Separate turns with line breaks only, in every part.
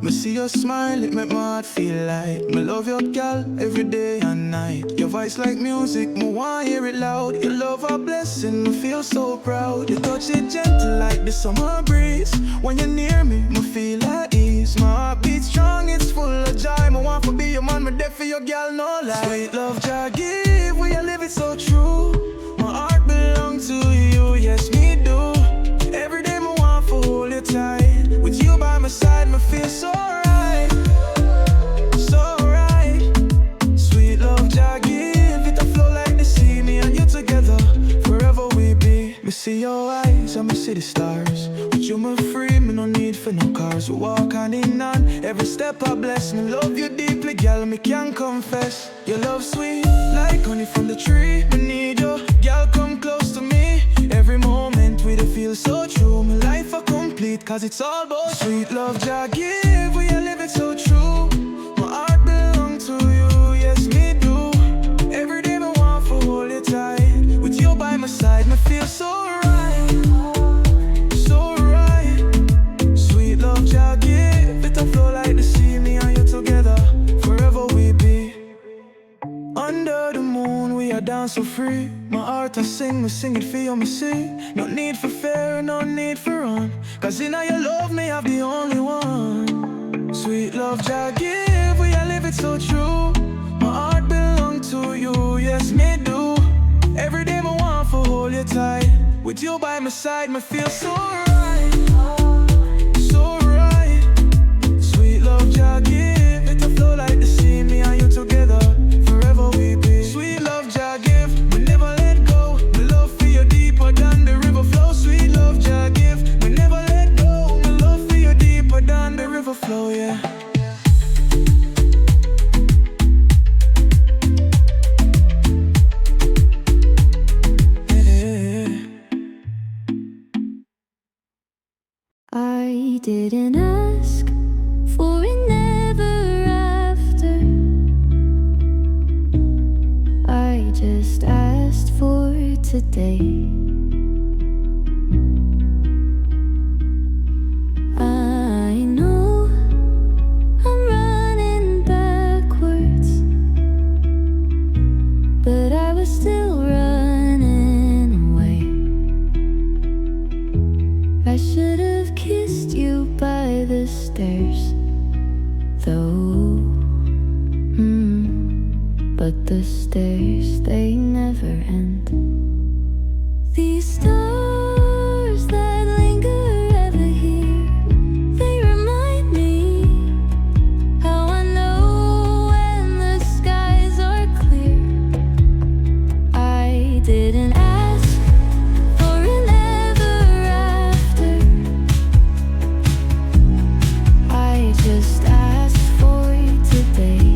Me see your smile, it make my heart feel light. Me love your girl every day and night. Your voice like music, me want hear it loud. Your love a blessing, me feel so proud. Your touch it gentle like the summer breeze. When you're near me, me feel at ease. My heart beats strong, it's full of joy. Me want to be your man, me there for your girl, no lie. Sweet love, Jah give, will you live it so true? My heart belong to you, yes me do. Every day me want to hold you tight. With you by my side, me feel so right, so right. Sweet love, Jah give, it a flow like the sea. Me and you together, forever we be. Me see your eyes, and me see the stars. With you me free, me no need for no cars. We walk hand in hand, every step I bless. Me love you deeply, girl, me can't confess. Your love sweet, like honey from the tree. Me need you, girl, come close to me. Every moment we feel so true. My life a complete, cause it's all about sweet love, Jah give, we are living so true. My heart belong to you, yes me do. Every day me want to hold you tight. With you by my side, me feel so right, so right. Sweet love, Jah give, it a flow like the sea. Me and you together, forever we be. Under the moon, we are down so free. My heart I sing, me sing it for you, me see. No need for fear, no need for run. Cause in your love, me have the only one. Sweet love, Jah give, we are live it so true. My heart belong to you, yes me do. Every day me want to hold you tight. With you by my side, me feel so right, so right. Sweet love, Jah give, it a flow like the sea. Me and you together, forever we be. Sweet love, Jah give, we never let go. My love for you deeper than the river flow. Sweet love, Jah give, we never let go. My love for you deeper than the river flow, yeah.
I didn't ask for it never after. I just asked for today. I know I'm running backwards, but I was still running away. I should have kissed you by the stairs, though. But the stairs, they never end. These stars that linger ever here, they remind me how I know when the skies are clear. I didn't ask for an ever after. I just asked for today.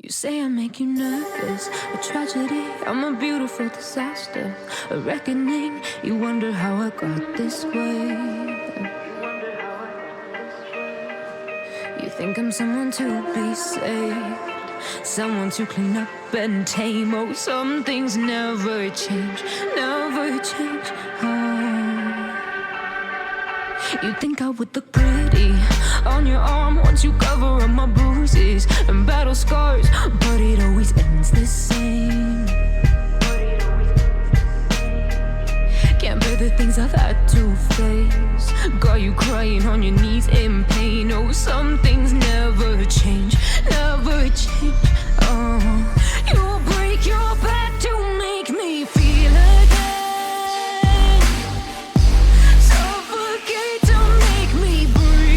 Say I make you nervous, a tragedy, I'm a beautiful disaster, a reckoning, you wonder how I got this way. You think I'm someone to be saved, someone to clean up and tame. Oh, some things never change, never change. You think I would look pretty on your arm once you cover up my bruises and battle scars, but it always ends the same. Can't bear the things I've had to face, got you crying on your knees in pain. Oh, some things never change, never change. You'll break your back to make me feel again, suffocate to make me breathe.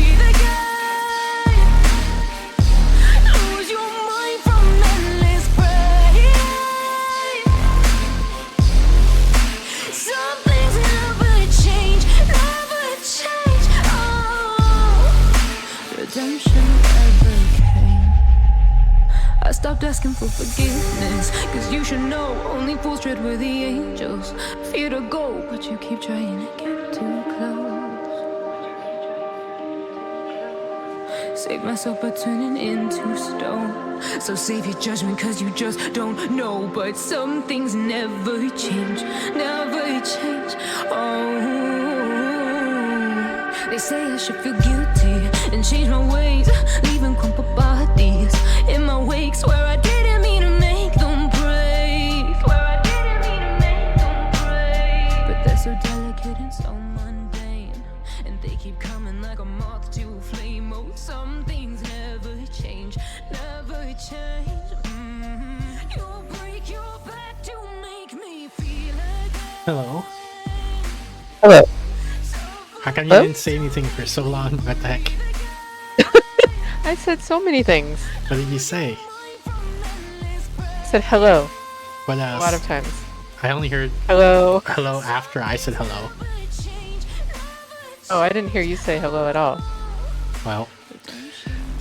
asking for forgiveness. Cause you should know only fools tread with the angels. Fear to go, but you keep trying to get too close. Save myself by turning into stone. So save your judgment cause you just don't know. But some things never change, never change. Oh, they say I should feel guilty and change my ways, leaving crumpled bodies in my wake. Swear I didn't mean to make them break. Swear I didn't mean to make them break. But they're so delicate and so mundane, and they keep coming like a moth to a flame. Oh, some things never change, never change. You'll break your back to make me feel again.
Hello.
Hello.
How come you
Hello?
didn't say anything for so long? What the heck?
I said so many things.
What did you say?
I said hello
What
a
else?
lot of times.
I only heard
Hello.
hello after I said hello.
Oh, I didn't hear you say hello at all.
Well,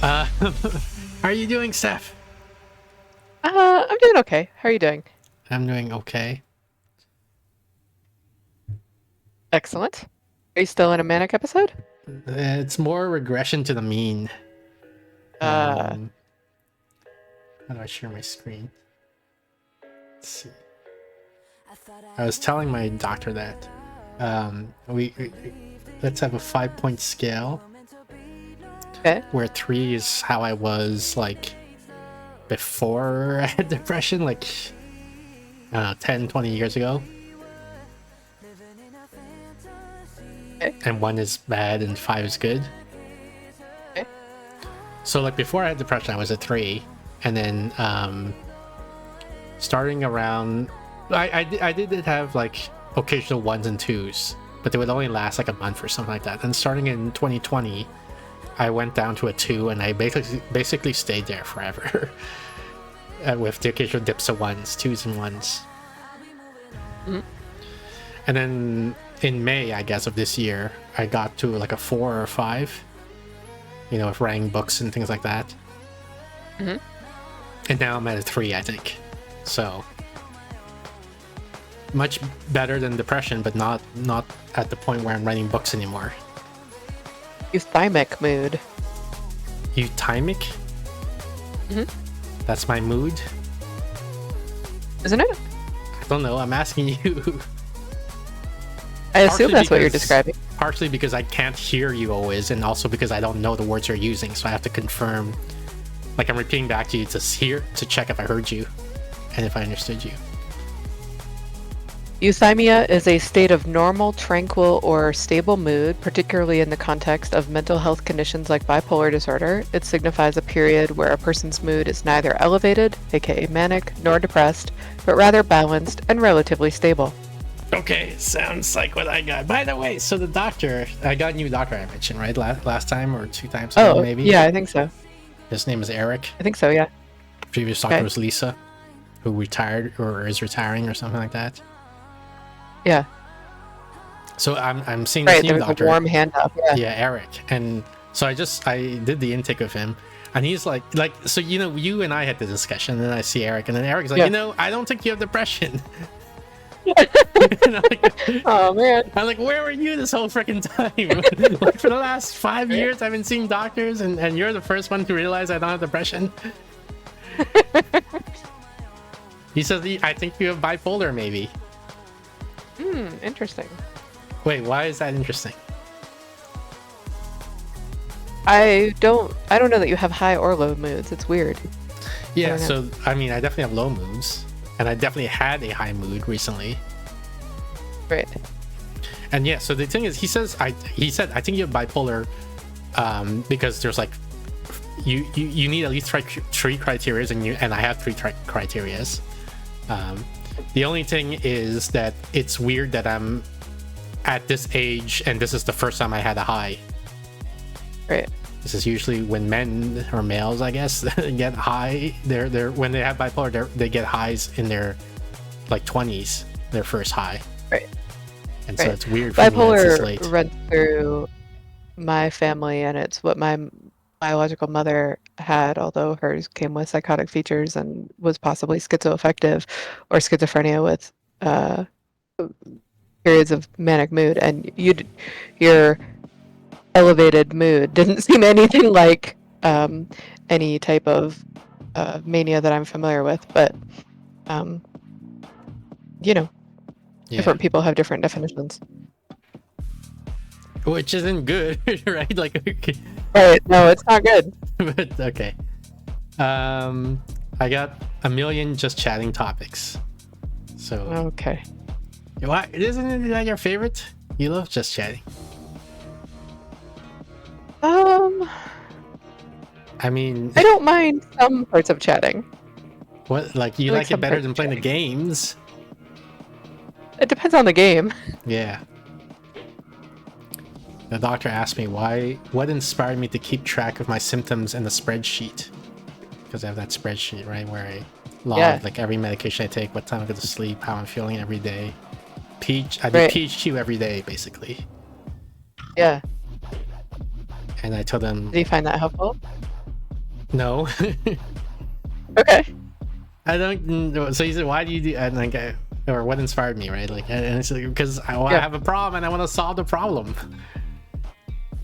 how are you doing, Steph?
I'm doing okay. How are you doing?
I'm doing okay.
Excellent. Are you still in a manic episode?
It's more regression to the mean. How do I share my screen? Let's see. I was telling my doctor that we let's have a 5-point scale
Okay.
where 3 is how I was like before I had depression, like 10, 20 years ago.
Okay.
And 1 is bad and 5 is good.
Okay.
So like before I had depression, I was at 3, and then starting around, I did have like occasional 1s and 2s, but they would only last like a month or something like that. And starting in 2020, I went down to a 2, and I basically stayed there forever, with the occasional dips of 1s, 2s, and 1s.
Mhm.
And then in May, I guess, of this year, I got to like a 4 or 5, you know, with writing books and things like that.
Mhm.
And now I'm at a 3, I think. So much better than depression, but not at the point where I'm writing books anymore.
Euthymic mood.
Euthymic?
Mhm.
That's my mood?
Isn't it?
I don't know, I'm asking you.
I assume
Partially
that's what you're
because-
describing.
Partially because I can't hear you always, and also because I don't know the words you're using, so I have to confirm. Like, I'm repeating back to you to check if I heard you and if I understood you.
Euthymia is a state of normal, tranquil, or stable mood, particularly in the context of mental health conditions like bipolar disorder. It signifies a period where a person's mood is neither elevated, aka manic, nor depressed, but rather balanced and relatively stable.
Okay, sounds like what I got. By the way, so the doctor, I got a new doctor I mentioned, right? Last time or 2 times ago,
Oh,
maybe?
yeah, I think so.
His name is Eric.
I think so, yeah.
Previous doctor
Okay.
was Lisa, who retired or is retiring or something like that.
Yeah.
So I'm seeing this
Right,
new
there was
doctor.
a warm hand up. Yeah.
Yeah, Eric. And so I did the intake of him, and he's like, so, you know, you and I had the discussion, and then I see Eric, and then Eric's like,
Yeah.
you know, I don't think you have depression. And
Oh, man.
I'm like, where were you this whole freaking time? Like, for the last 5 years, I've been seeing doctors, and you're the first one to realize I don't have depression. He says, I think you have bipolar, maybe.
Interesting.
Wait, why is that interesting?
I don't know that you have high or low moods. It's weird.
Yeah,
don't know.
so, I mean, I definitely have low moods, and I definitely had a high mood recently.
Right.
And yeah, so the thing is, he said, I think you have bipolar, because there's like, you need at least three criterias, and I have 3 criterias. The only thing is that it's weird that I'm at this age, and this is the first time I had a high.
Right.
This is usually when men or males, I guess, get high. They're when they have bipolar, they get highs in their like 20s, their first high.
Right.
And so
Right.
it's weird for me that it's this
Bipolar
late.
runs through my family, and it's what my biological mother had, although hers came with psychotic features and was possibly schizoaffective or schizophrenia with periods of manic mood, and your elevated mood didn't seem anything like any type of mania that I'm familiar with. But um, you know,
Yeah.
different people have different definitions.
Which isn't good, right? Like, okay.
Right? No, it's not good.
But okay. I got a million just chatting topics. So,
Okay.
why isn't that your favorite? You love just chatting. I mean,
I don't mind some parts of chatting.
what, like, you
I like
like it
some
better
parts
than
of
playing the
chatting.
games?
It depends on the game.
Yeah. The doctor asked me what inspired me to keep track of my symptoms in the spreadsheet. Because I have that spreadsheet, right, where I log
Yeah.
like every medication I take, what time I go to sleep, how I'm feeling every day. I do
Right.
PHQ every day, basically.
Yeah.
And I told them,
Do you find that helpful?
no.
Okay.
I don't. So he said, "Why do you do?" And like, or what inspired me, right? Like, and it's like, because I
Yeah.
have a problem and I want to solve the problem.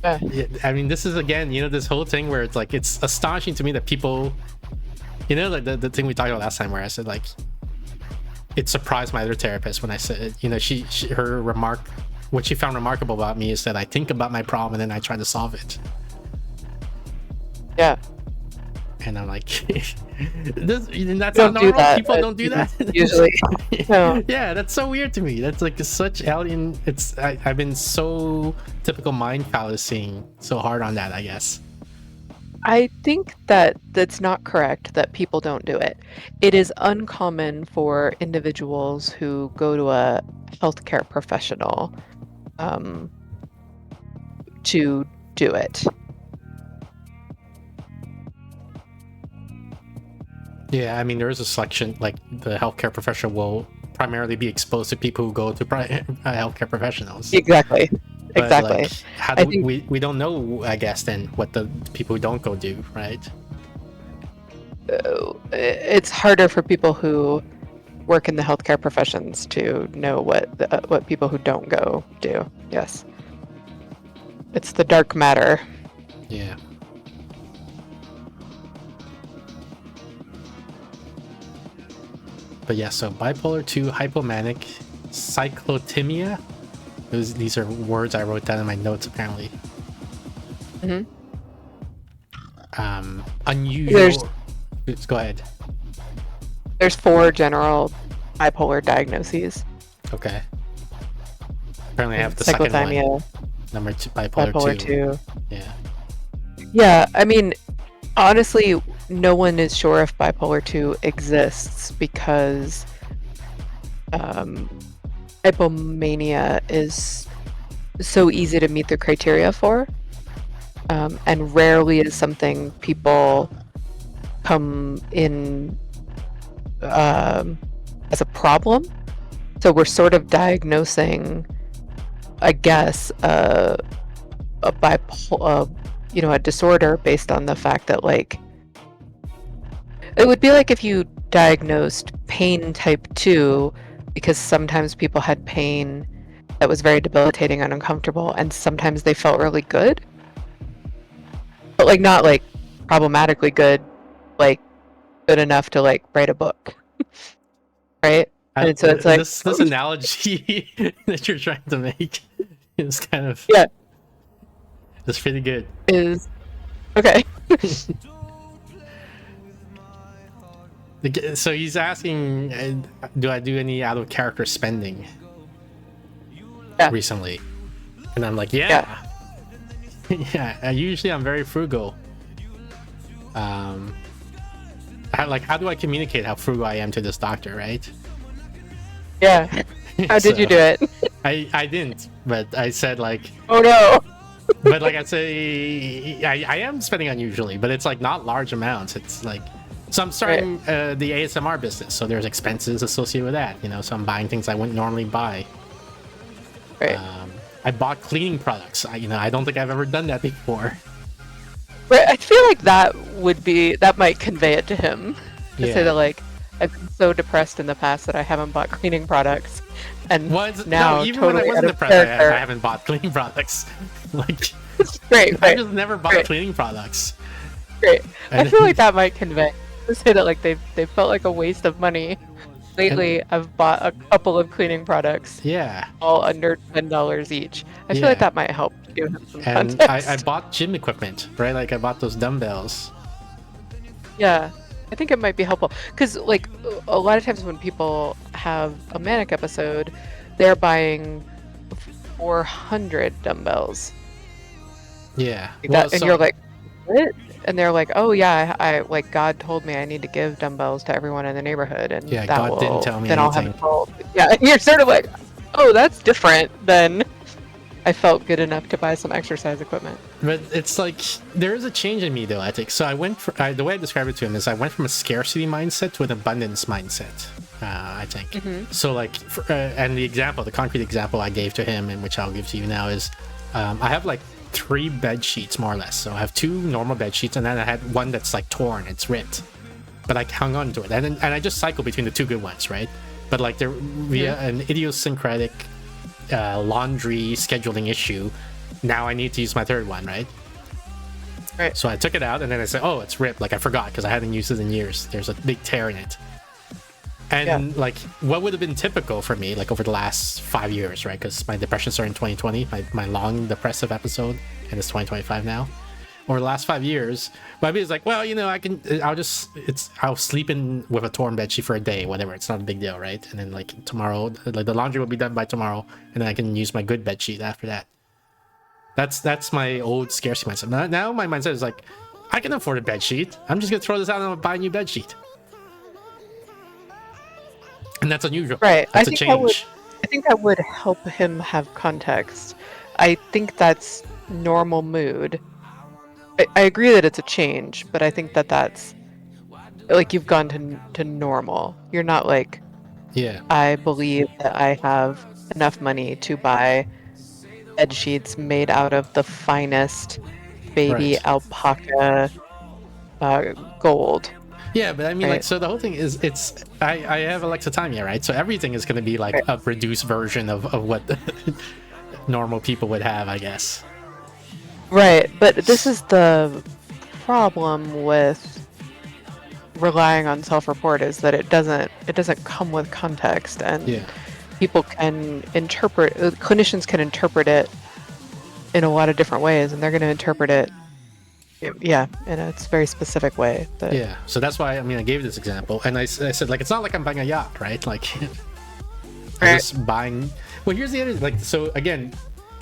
Yeah.
Yeah, I mean, this is again, this whole thing where it's like, it's astonishing to me that people, like the thing we talked about last time, where I said like, it surprised my other therapist when I said, her remark, what she found remarkable about me is that I think about my problem and then I try to solve it.
Yeah.
And I'm like, that's
Don't
not
do
normal.
that.
People don't do that.
Usually. No.
Yeah, that's so weird to me. That's like such alien. I've been so typical mind fallacying so hard on that, I guess.
I think that that's not correct that people don't do it. It is uncommon for individuals who go to a healthcare professional to do it.
Yeah, I mean, there is a selection, like the healthcare professional will primarily be exposed to people who go to healthcare professionals.
Exactly.
But,
Exactly.
like, how
I
do
think-
we don't know, I guess, then what the people who don't go do, right?
It's harder for people who work in the healthcare professions to know what people who don't go do. Yes. It's the dark matter.
Yeah. But yeah, so bipolar 2, hypomanic, cyclothymia. These are words I wrote down in my notes, apparently.
Mhm.
Unusual. Let's go ahead.
There's 4 general bipolar diagnoses.
Okay. Apparently I have the second one.
Cyclothymia,
Number 2, bipolar,
bipolar
2.
2.
Yeah.
Yeah, I mean, honestly, no one is sure if bipolar 2 exists because hypomania is so easy to meet the criteria for, and rarely is something people come in as a problem. So we're sort of diagnosing, I guess, a disorder based on the fact that, like, it would be like if you diagnosed pain type 2, because sometimes people had pain that was very debilitating and uncomfortable, and sometimes they felt really good, but like not like problematically good, like good enough to like write a book. Right? And so it's like
this analogy that you're trying to make is kind of,
yeah,
it's pretty good.
is okay.
So he's asking, do I do any out of character spending
Yeah.
recently? And I'm like, yeah. Yeah, usually I'm very frugal. How do I communicate how frugal I am to this doctor, right?
Yeah. How did you do it?
I didn't, but I said like,
Oh no.
but like I say, I am spending unusually, but it's like not large amounts. It's like, so I'm starting the ASMR business, so there's expenses associated with that, so I'm buying things I wouldn't normally buy.
Right.
I bought cleaning products. I don't think I've ever done that before.
Right, I feel like that might convey it to him. To say
Yeah.
that, like, I've been so depressed in the past that I haven't bought cleaning products, and now
no, even
totally
when I
out
wasn't
of
depressed, I
character.
haven't bought cleaning products. Like,
Great,
I
right,
just never bought
Right.
cleaning products.
great. I
And
feel like that might convey to say that, like, they felt like a waste of money. Lately, I've bought a couple of cleaning products,
yeah,
all under $10 each. I feel like
yeah.
that might help give him some
And I
context.
bought gym equipment, right? Like I bought those dumbbells.
Yeah, I think it might be helpful because, like, a lot of times when people have a manic episode, they're buying 400 dumbbells.
Yeah.
Like
Well,
that, and
so
you're like, what? And they're like, oh yeah, I like God told me I need to give dumbbells to everyone in the neighborhood, and
Yeah,
that
God
will
didn't tell me
then I'll have
anything.
it sold. Yeah, and you're sort of like, oh, that's different than I felt good enough to buy some exercise equipment.
but it's like there is a change in me though. I think so. I went for the way I describe it to him is I went from a scarcity mindset to an abundance mindset. I think so. Like, and the concrete example I gave to him, and which I'll give to you now, is I have like 3 bed sheets more or less. So I have 2 normal bed sheets, and then I had one that's like torn, it's ripped, but I hung on to it, and I just cycle between the 2 good ones, right? But like they're via an idiosyncratic laundry scheduling issue. Now I need to use my 3rd one, right?
Right.
So I took it out, and then I said, "Oh, it's ripped." Like I forgot because I hadn't used it in years. There's a big tear in it. And like, what would have been typical for me, like over the last 5 years, right? Because my depression started in 2020, my long depressive episode, and it's 2025 now. Over the last 5 years, my is like, well, I'll sleep in with a torn bedsheet for a day, whatever. It's not a big deal, right? And then like tomorrow, like the laundry will be done by tomorrow, and then I can use my good bedsheet after that. That's my old scarcity mindset. Now my mindset is like, I can afford a bedsheet. I'm just gonna throw this out and buy a new bedsheet. And that's unusual.
Right.
That's
I
a
think that would
change.
I think that would help him have context. I think that's normal mood. I agree that it's a change, but I think that that's like you've gone to normal. You're not like,
Yeah.
I believe that I have enough money to buy bed sheets made out of the finest baby
Right.
alpaca gold.
Yeah, but I mean, like,
Right.
so the whole thing is, I have alexithymia, right? So everything is going to be like
Right.
a reduced version of what normal people would have, I guess.
Right, but this is the problem with relying on self-report is that it doesn't come with context, and
Yeah.
people can interpret clinicians can interpret it in a lot of different ways, and they're going to interpret it in a very specific way. That,
Yeah. So that's why, I mean, I gave this example, and I said, like, it's not like I'm buying a yacht, right? Like, I'm
Right.
just buying. Well, here's the other, like, so again,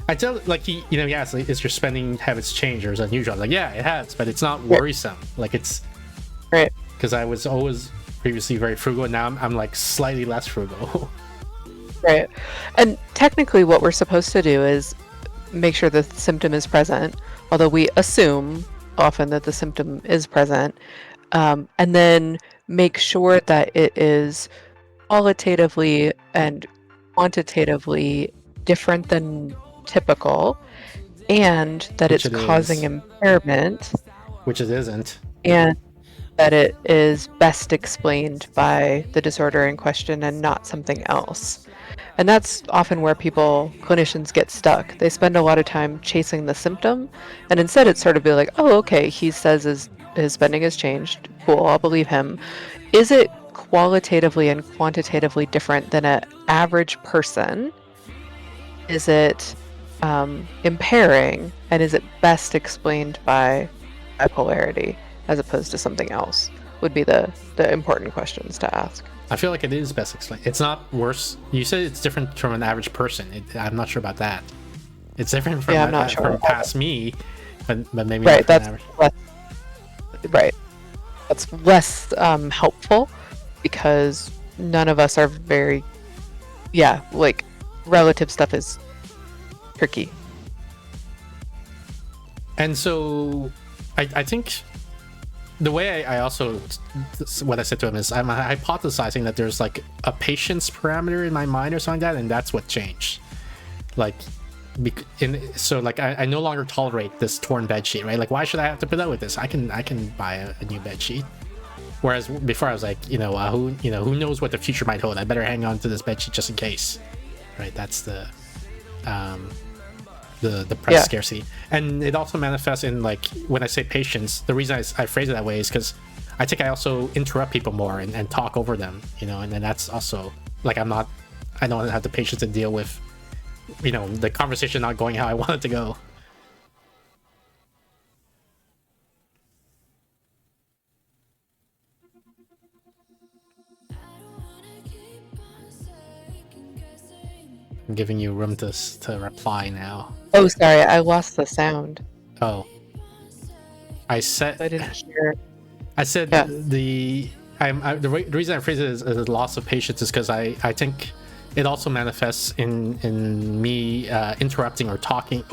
I tell, like, he asked, like, is your spending habits changed or is it unusual? I'm like, yeah, it has, but it's not worrisome. Like, it's
right.
because I was always previously very frugal, and now I'm like slightly less frugal.
Right. And technically what we're supposed to do is make sure the symptom is present, although we assume often that the symptom is present, and then make sure that it is qualitatively and quantitatively different than typical, and that
Which
it's
it
causing
is.
impairment,
Which it isn't.
and that it is best explained by the disorder in question and not something else. And that's often where clinicians get stuck. They spend a lot of time chasing the symptom, and instead it's sort of be like, oh, okay, he says his spending has changed. Cool, I'll believe him. Is it qualitatively and quantitatively different than an average person? Is it impairing, and is it best explained by bipolarity as opposed to something else? Would be the important questions to ask.
I feel like it is best explained. It's not worse. You said it's different from an average person. I'm not sure about that. It's different from,
Yeah, I'm not sure
from
about
past me, but maybe
Right,
not from
that's
average.
right. That's less helpful because none of us are very, like relative stuff is tricky.
And so I think the way I also, what I said to him is I'm hypothesizing that there's like a patience parameter in my mind or something like that, and that's what changed. Like so like I no longer tolerate this torn bed sheet, right? Like, why should I have to put up with this? I can buy a new bed sheet. Whereas before I was like, who knows what the future might hold? I better hang on to this bed sheet just in case, right? That's the price scarcity. And it also manifests in, like, when I say patience, the reason I phrase it that way is because I think I also interrupt people more and talk over them, and then that's also like I don't have the patience to deal with the conversation not going how I want it to go. I'm giving you room to reply now.
Oh, sorry, I lost the sound.
Oh, I
didn't hear.
I said the reason I phrase it as a loss of patience is because I think it also manifests in me interrupting or talking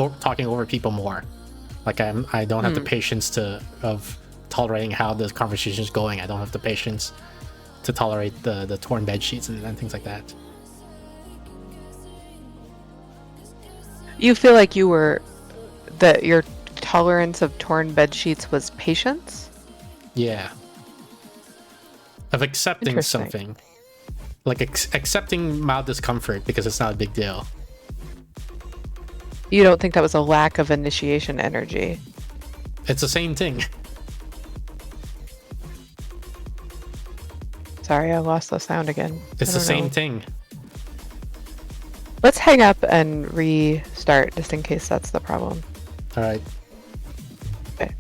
over people more. Like I don't have the patience of tolerating how the conversation is going. I don't have the patience to tolerate the torn bed sheets and things like that.
You feel like your tolerance of torn bed sheets was patience?
Yeah. Of accepting something. Like accepting mild discomfort because it's not a big deal.
You don't think that was a lack of initiation energy?
It's the same thing.
Sorry, I lost the sound again.
It's the same thing.
Let's hang up and restart just in case that's the problem.
All right.
Okay.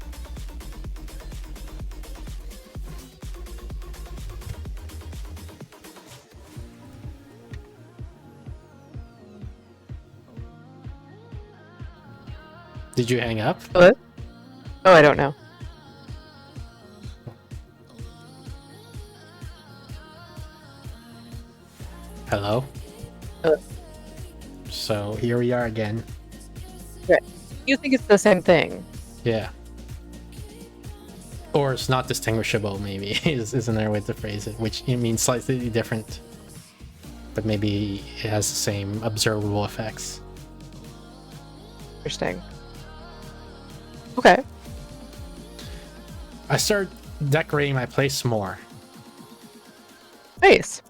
Did you hang up?
Hello? Oh, I don't know.
Hello?
Hello.
So here we are again.
Right. You think it's the same thing?
Yeah. Or it's not distinguishable, maybe, is another way to phrase it, which it means slightly different. But maybe it has the same observable effects.
Interesting. Okay.
I started decorating my place more.
Nice.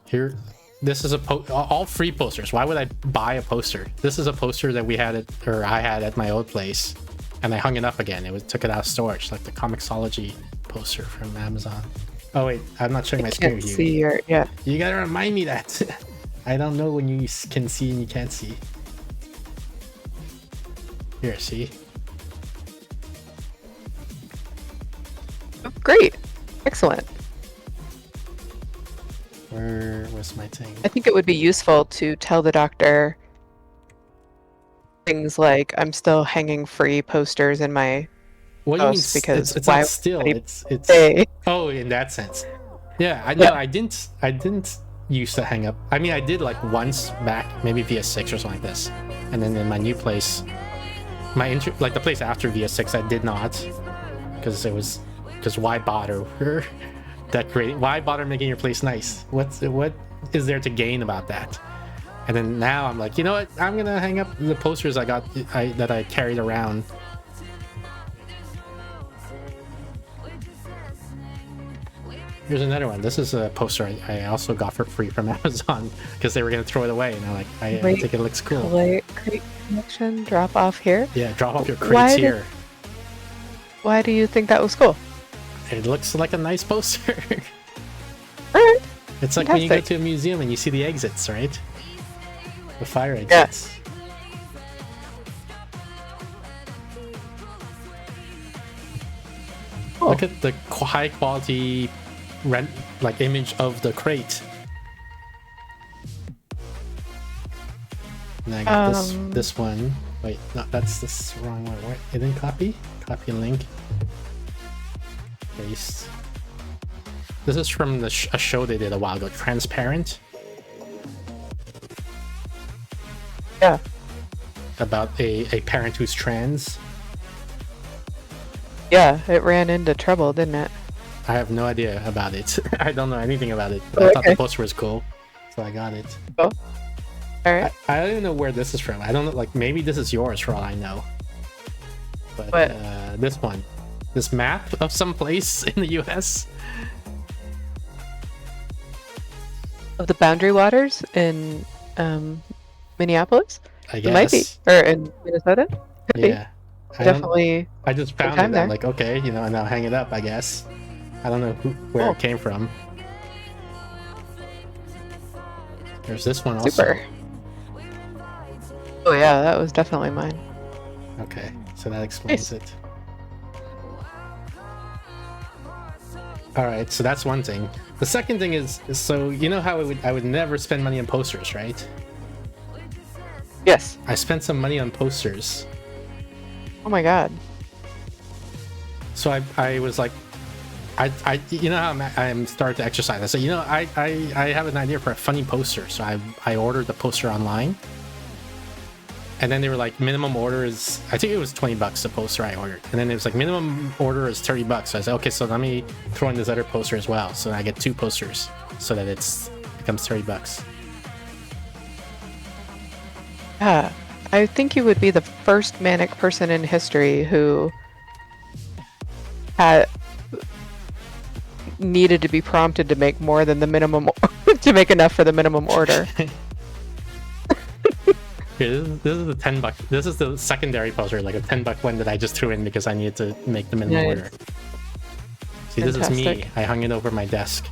Here, this is all free posters. Why would I buy a poster? This is a poster that I had at my old place, and I hung it up again. Took it out of storage, like the Comixology poster from Amazon. Oh wait, I'm not showing my screen with you.
See your
You gotta remind me that. I don't know when you can see and you can't see. Here, see?
Great. Excellent.
Where was my thing?
I think it would be useful to tell the doctor things like, I'm still hanging free posters in my
What do you mean?
house because
it's
why
not still.
would
It's
say-
oh, in that sense. Yeah, I know. Yeah. I didn't used to hang up. I mean, I did like once back, maybe via 6 or something like this, and then in my new place, like the place after via 6, I did not, because why bother decorating? Why bother making your place nice? What is there to gain about that? And then now I'm like, you know what? I'm gonna hang up the posters that I carried around. Here's another one. This is a poster I also got for free from Amazon because they were gonna throw it away, and I'm like, I think it looks cool.
Crate connection, drop off here.
Yeah, drop off your crates here.
Why do you think that was cool?
It looks like a nice poster.
Alright.
It's like when you go to a museum and you see the exits, right? The fire exits.
Yes.
Oh. Look at the high quality image of the crate. And I got this one. Wait, no, that's this wrong one. What? Hidden copy? Copy and link. Paste. This is from a show they did a while ago. Transparent.
Yeah.
About a parent who's trans.
Yeah, it ran into trouble, didn't it?
I have no idea about it. I don't know anything about it. But I thought the poster was cool, so I got it.
Oh. All right.
I don't even know where this is from. I don't know, like maybe this is yours for all I know. But
What?
This one, this map of some place in the U.S.
Of the Boundary Waters in Minneapolis?
I
It might be.
guess.
Or in Minnesota? Could
Yeah.
be. Definitely.
I just found
time
it.
there.
I'm like, okay, and I'll hang it up, I guess. I don't know where
Cool.
it came from. There's this one also.
Super. Oh yeah, that was definitely mine.
Okay, so that explains
Nice.
it. All right, so that's one thing. The second thing is so you know how I would never spend money on posters, right?
Yes.
I spent some money on posters.
Oh my god.
So I was like, I you know how I'm starting to exercise. I said, you know, I have an idea for a funny poster. So I ordered the poster online. And then they were like, minimum order is, I think it was $20 the poster I ordered. And then it was like, minimum order is $30. So I said, okay, so let me throw in this other poster as well. So I get 2 posters so that becomes $30.
Yeah. I think you would be the first manic person in history who had needed to be prompted to make more than the minimum to make enough for the minimum order.
Here, this is the $10. This is the secondary poster, like a $10 one that I just threw in because I needed to make the minimum
Nice.
order. See, this is me.
Fantastic.
I hung it over my desk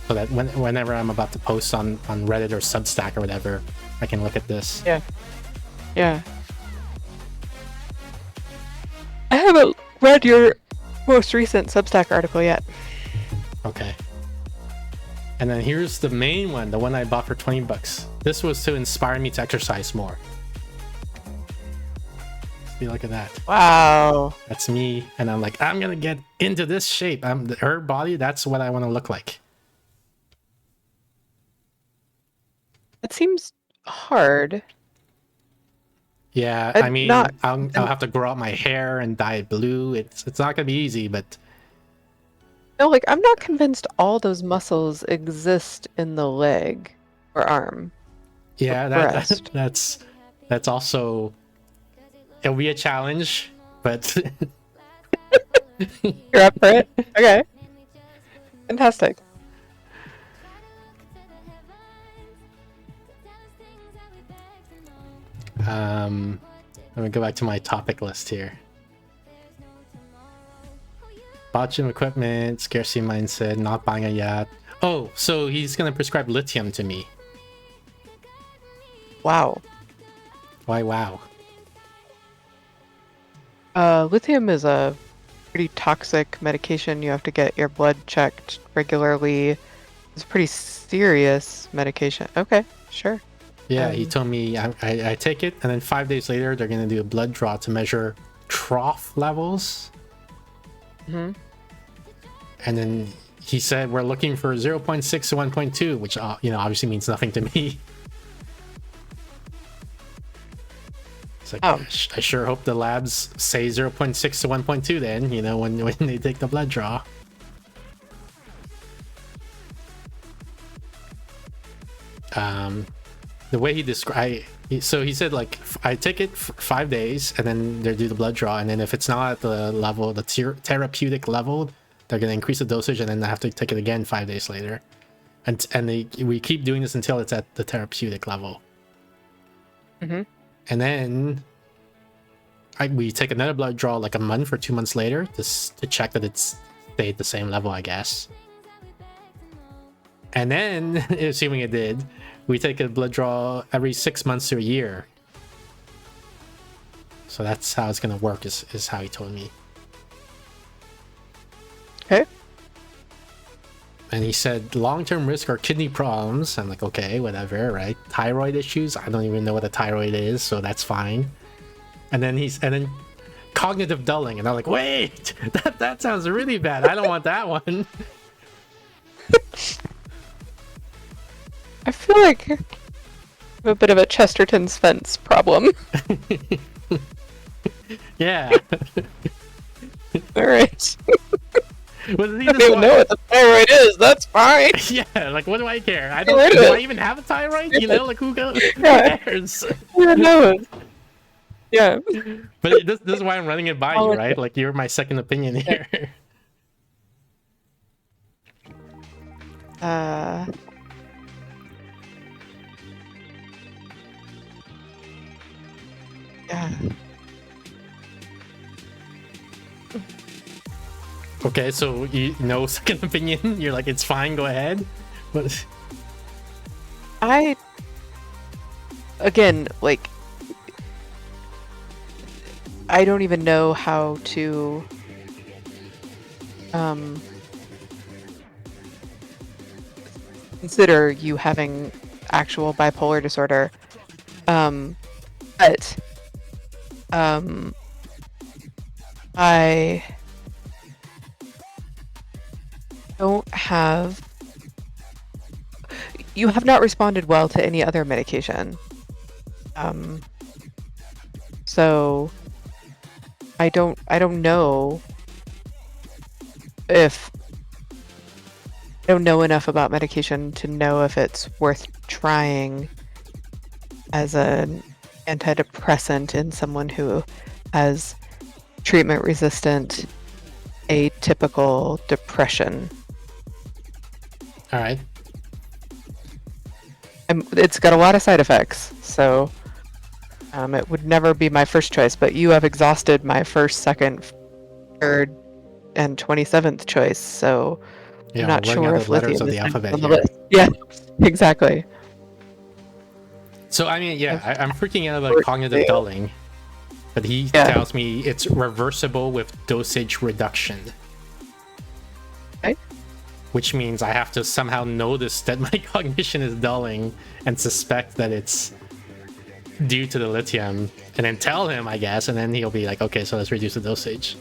so that whenever I'm about to post on Reddit or Substack or whatever, I can look at this.
Yeah. Yeah. I haven't read your most recent Substack article yet.
Okay. And then here's the main one, the one I bought for $20. This was to inspire me to exercise more. See, look at that.
Wow.
That's me, and I'm like, I'm gonna get into this shape. Her body. That's what I want to look like.
It seems hard.
Yeah,
And
I mean,
not-
I'll have to grow out my hair and dye it blue. It's not gonna be easy, but
No, like I'm not convinced all those muscles exist in the leg or arm.
yeah,
breast.
that's also, it'll be a challenge, but
You're up for it? Okay. Fantastic.
let me go back to my topic list here. Bought gym equipment, scarcity mindset, not buying a yacht. Oh, so he's gonna prescribe lithium to me.
Wow.
Why? Wow.
Lithium is a pretty toxic medication. You have to get your blood checked regularly. It's a pretty serious medication. Okay, sure.
Yeah, he told me I take it, and then 5 days later they're gonna do a blood draw to measure trough levels.
Mhm.
And then he said we're looking for 0.6 to 1.2, which obviously means nothing to me. It's like,
Oh.
I sure hope the labs say 0.6 to 1.2 then, when they take the blood draw. The way he described, so he said like I take it for 5 days and then they do the blood draw, and then if it's not at the level, the therapeutic level, they're gonna increase the dosage, and then I have to take it again 5 days later, and we keep doing this until it's at the therapeutic level.
Mhm.
And then we take another blood draw like a month or 2 months later to check that it's stayed the same level, I guess. And then, assuming it did, we take a blood draw every 6 months to a year. So that's how it's gonna work, is how he told me.
Okay.
And he said long-term risk are kidney problems. I'm like, okay, whatever, right? Thyroid issues. I don't even know what a thyroid is, so that's fine. And then cognitive dulling, and I'm like, wait, that sounds really bad. I don't want that one.
I feel like I have a bit of a Chesterton's fence problem.
Yeah.
All right.
Was he
I don't even know what the thyroid is. That's fine. Alright.
Yeah, like what do I care? I
Get
don't.
rid of
Do
it.
I even have a thyroid? You know, like who
Yeah.
cares?
Who knows? Yeah.
But this is why I'm running it by
Oh,
you,
it's-
right? Like you're my second opinion here.
Uh, yeah.
Okay, so you know second opinion. You're like it's fine. Go ahead. But
I again like I don't even know how to consider you having actual bipolar disorder. But I don't have. You have not responded well to any other medication. So I don't know if I don't know enough about medication to know if it's worth trying as an antidepressant in someone who has treatment resistant atypical depression.
all right.
It's got a lot of side effects, so it would never be my first choice, but you have exhausted my first, second, third, and 27th choice, so
Yeah,
I'm not
we're running
sure
out
if
of letters
lithium
of
is
the
next
alphabet
on the
here.
list. Yeah, exactly.
So I mean, yeah, I'm freaking out about cognitive dulling, but he
Yeah.
tells me it's reversible with dosage reduction.
Okay.
Which means I have to somehow notice that my cognition is dulling and suspect that it's due to the lithium, and then tell him, I guess, and then he'll be like, okay, so let's reduce the dosage.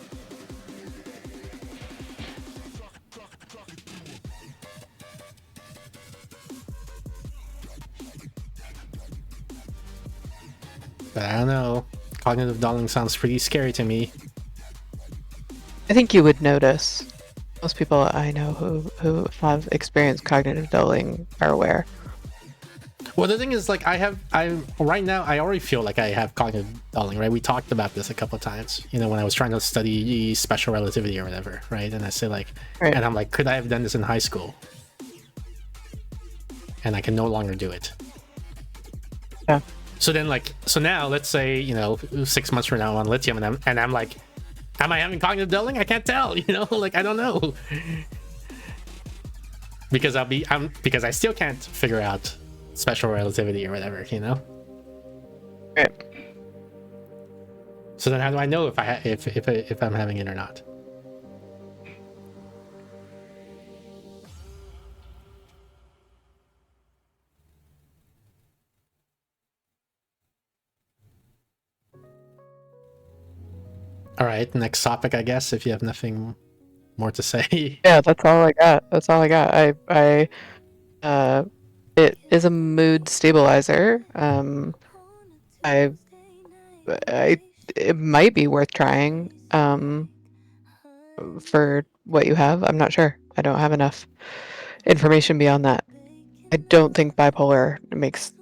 But I don't know. Cognitive dulling sounds pretty scary to me.
I think you would notice. Most people I know who have experienced cognitive dulling are aware.
Well, the thing is, like, I'm right now, I already feel like I have cognitive dulling, right? We talked about this a couple of times, you know, when I was trying to study special relativity or whatever, right? And I say, like,
Right.
and I'm like, could I have done this in high school? And I can no longer do it.
Yeah.
So then, like, so now, let's say, you know, 6 months from now I'm on lithium, and I'm like, am I having cognitive dulling? I can't tell, you know, like, I don't know. Because because I still can't figure out special relativity or whatever, you know.
Right.
So then, how do I know if I'm having it or not? All right, next topic, I guess. If you have nothing more to say.
Yeah, that's all I got. That's all I got. It is a mood stabilizer. I, it might be worth trying. For what you have, I'm not sure. I don't have enough information beyond that. I don't think bipolar makes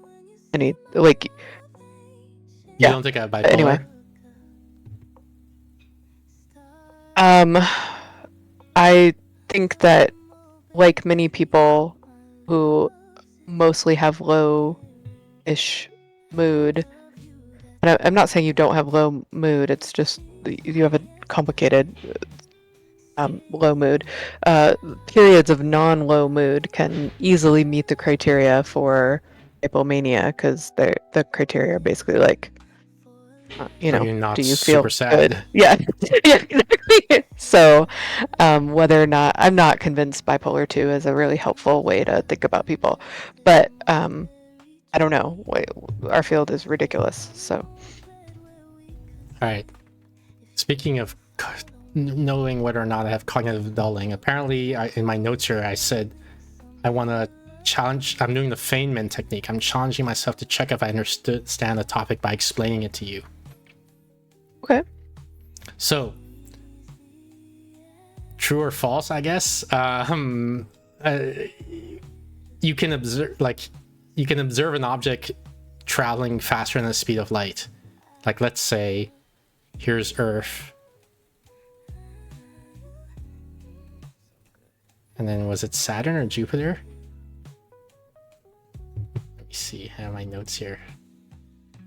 any like.
You
Yeah.
don't think I have bipolar?
Anyway. I think that, like many people who mostly have low-ish mood, and I'm not saying you don't have low mood, it's just you have a complicated low mood. Periods of non-low mood can easily meet the criteria for hypomania because the criteria are basically like, you
So
know,
you're not
do you feel
super sad?
good? Yeah, yeah, exactly. So, whether or not I'm not convinced bipolar 2 is a really helpful way to think about people, but I don't know. Our field is ridiculous. So,
All right. Speaking of knowing whether or not I have cognitive dulling, apparently in my notes here I said I want to challenge. I'm doing the Feynman technique. I'm challenging myself to check if I understand a topic by explaining it to you.
okay.
So, true or false, I guess. you can observe an object traveling faster than the speed of light. Like, let's say here's Earth, and then was it Saturn or Jupiter? Let me see, I have my notes here.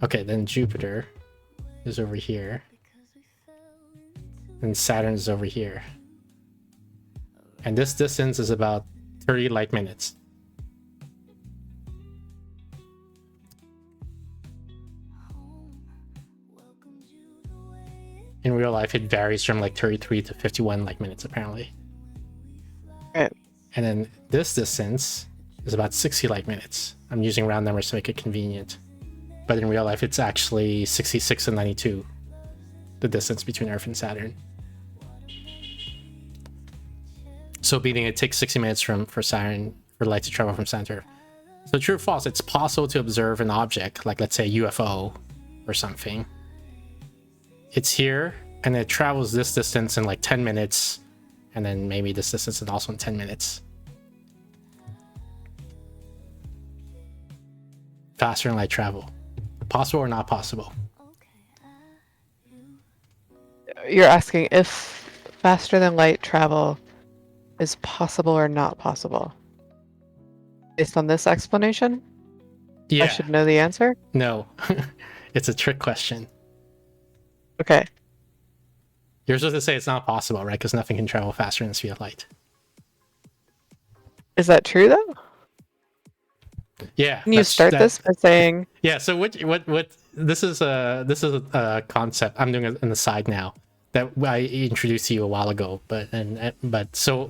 Okay, then Jupiter is over here, and Saturn is over here, and this distance is about 30 light minutes. In real life, it varies from like 33 to 51 light minutes, apparently.
Right.
And then this distance is about 60 light minutes. I'm using round numbers to make it convenient. But in real life, it's actually 66 and 92, the distance between Earth and Saturn. So meaning it takes 60 minutes for light to travel from Saturn to Earth. So true or false, it's possible to observe an object, like let's say a UFO or something. It's here, and it travels this distance in like 10 minutes, and then maybe this distance and also in 10 minutes. Faster than light travel. Possible or not possible?
You're asking if faster than light travel is possible or not possible. Based on this explanation?
Yeah.
I should know the answer?
No. It's a trick question.
Okay.
You're supposed to say it's not possible, right? Because nothing can travel faster than the speed of light.
Is that true though?
Yeah.
Can you start this by saying?
Yeah. So what? This is a concept I'm doing on the side now that I introduced to you a while ago, but so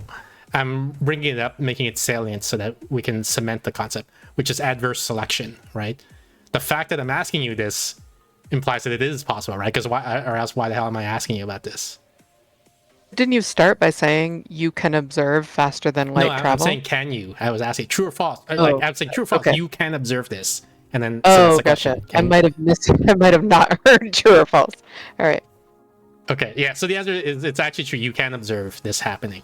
I'm bringing it up, making it salient so that we can cement the concept, which is adverse selection, right? The fact that I'm asking you this implies that it is possible, right? Because why, or else why the hell am I asking you about this?
Didn't you start by saying you can observe faster than light travel?
I'm saying can you? I was asking true or false. Like I was saying true or false.
Okay.
You can observe this, and then
Oh, gotcha. I might have missed. I might have not heard true or false. All right.
Okay, yeah. So the answer is it's actually true. You can observe this happening.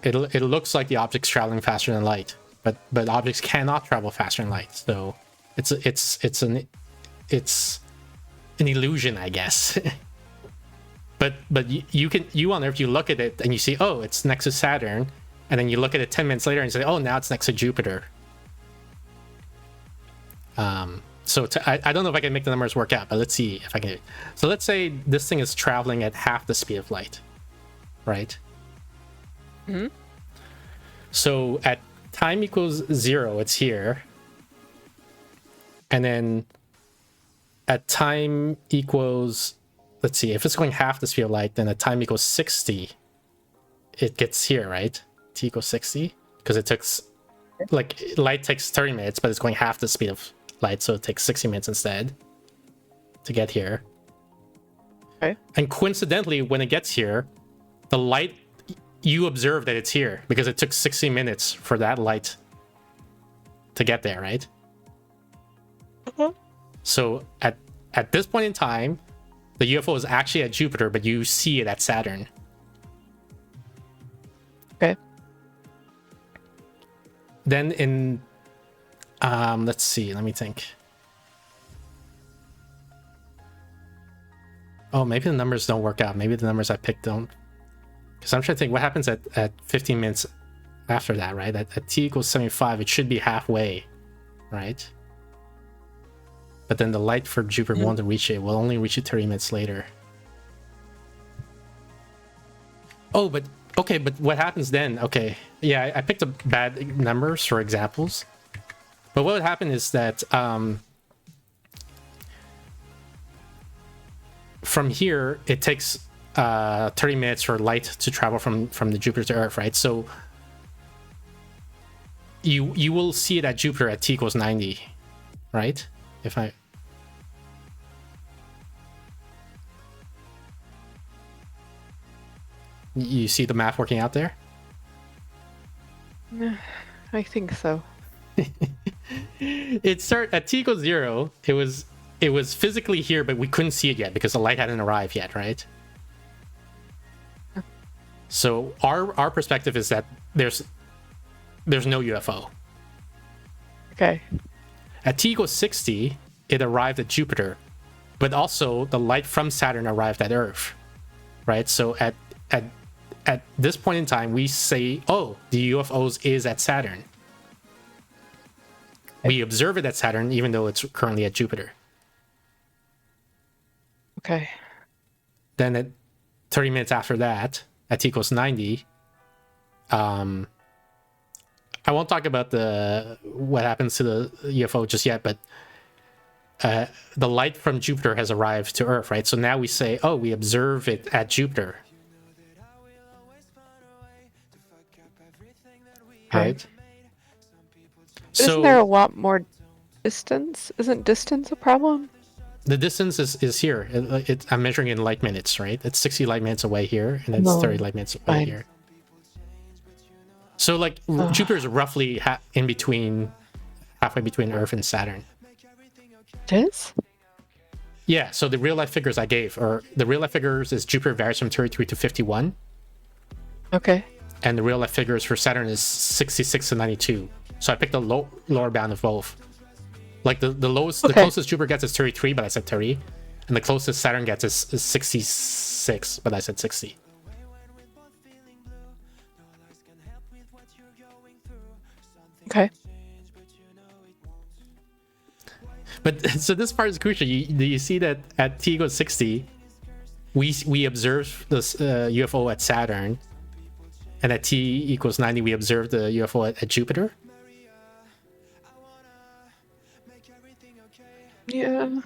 It looks like the object's traveling faster than light, but objects cannot travel faster than light. So it's an illusion, I guess. but you on Earth, you look at it and you see, oh, it's next to Saturn, and then you look at it 10 minutes later and say, oh, now it's next to Jupiter. So I don't know if I can make the numbers work out, but let's see if I can. So let's say this thing is traveling at half the speed of light, right?
Mm-hmm.
So at time equals 0, it's here. And then at time equals, let's see, if it's going half the speed of light, then at time equals 60, it gets here, right? T equals 60, because it takes, like, light takes 30 minutes, but it's going half the speed of light, so it takes 60 minutes instead to get here.
Okay.
And coincidentally, when it gets here, the light, you observe that it's here because it took 60 minutes for that light to get there, right? So at this point in time, the UFO is actually at Jupiter, but you see it at Saturn.
Okay.
Then in let's see, let me think. Oh, maybe the numbers don't work out. Maybe the numbers I picked don't. Because I'm trying to think what happens at 15 minutes after that, right? At t equals 75, it should be halfway, right? But then the light for Jupiter won't reach it. Will only reach it 30 minutes later. Oh, but okay, but what happens then? Okay, yeah, I picked up bad numbers for examples. But what would happen is that from here, it takes 30 minutes for light to travel from the Jupiter to Earth, right? So you will see it at Jupiter at t equals 90, right? If I... You see the math working out there?
I think so.
It started at t equals 0. It was it was physically here, but we couldn't see it yet because the light hadn't arrived yet, right? So our perspective is that there's no UFO.
Okay.
At t equals 60, it arrived at Jupiter, but also the light from Saturn arrived at Earth, right? So at this point in time, we say, oh, the UFOs is at Saturn. We observe it at Saturn, even though it's currently at Jupiter.
Okay.
Then at 30 minutes after that, at t equals 90, I won't talk about what happens to the UFO just yet, but the light from Jupiter has arrived to Earth, right? So now we say, oh, we observe it at Jupiter. Right?
Isn't there a lot more distance? Isn't distance a problem?
The distance is here. I'm measuring in light minutes, right? It's 60 light minutes away here, and it's 30 light minutes away here. So, like, Jupiter is roughly halfway between Earth and Saturn.
It is?
Yeah, so the real life figures I gave, or the real life figures is Jupiter varies from 33 to 51.
Okay.
And the real life figures for Saturn is 66 to 92. So I picked the lower bound of both. Like the lowest, the closest Jupiter gets is 33, but I said 30. And the closest Saturn gets is 66, but I said 60.
Okay.
But so this part is crucial. Do you see that at t equals 60, we observe this UFO at Saturn, and at t equals 90, we observe the UFO at Jupiter?
Yeah.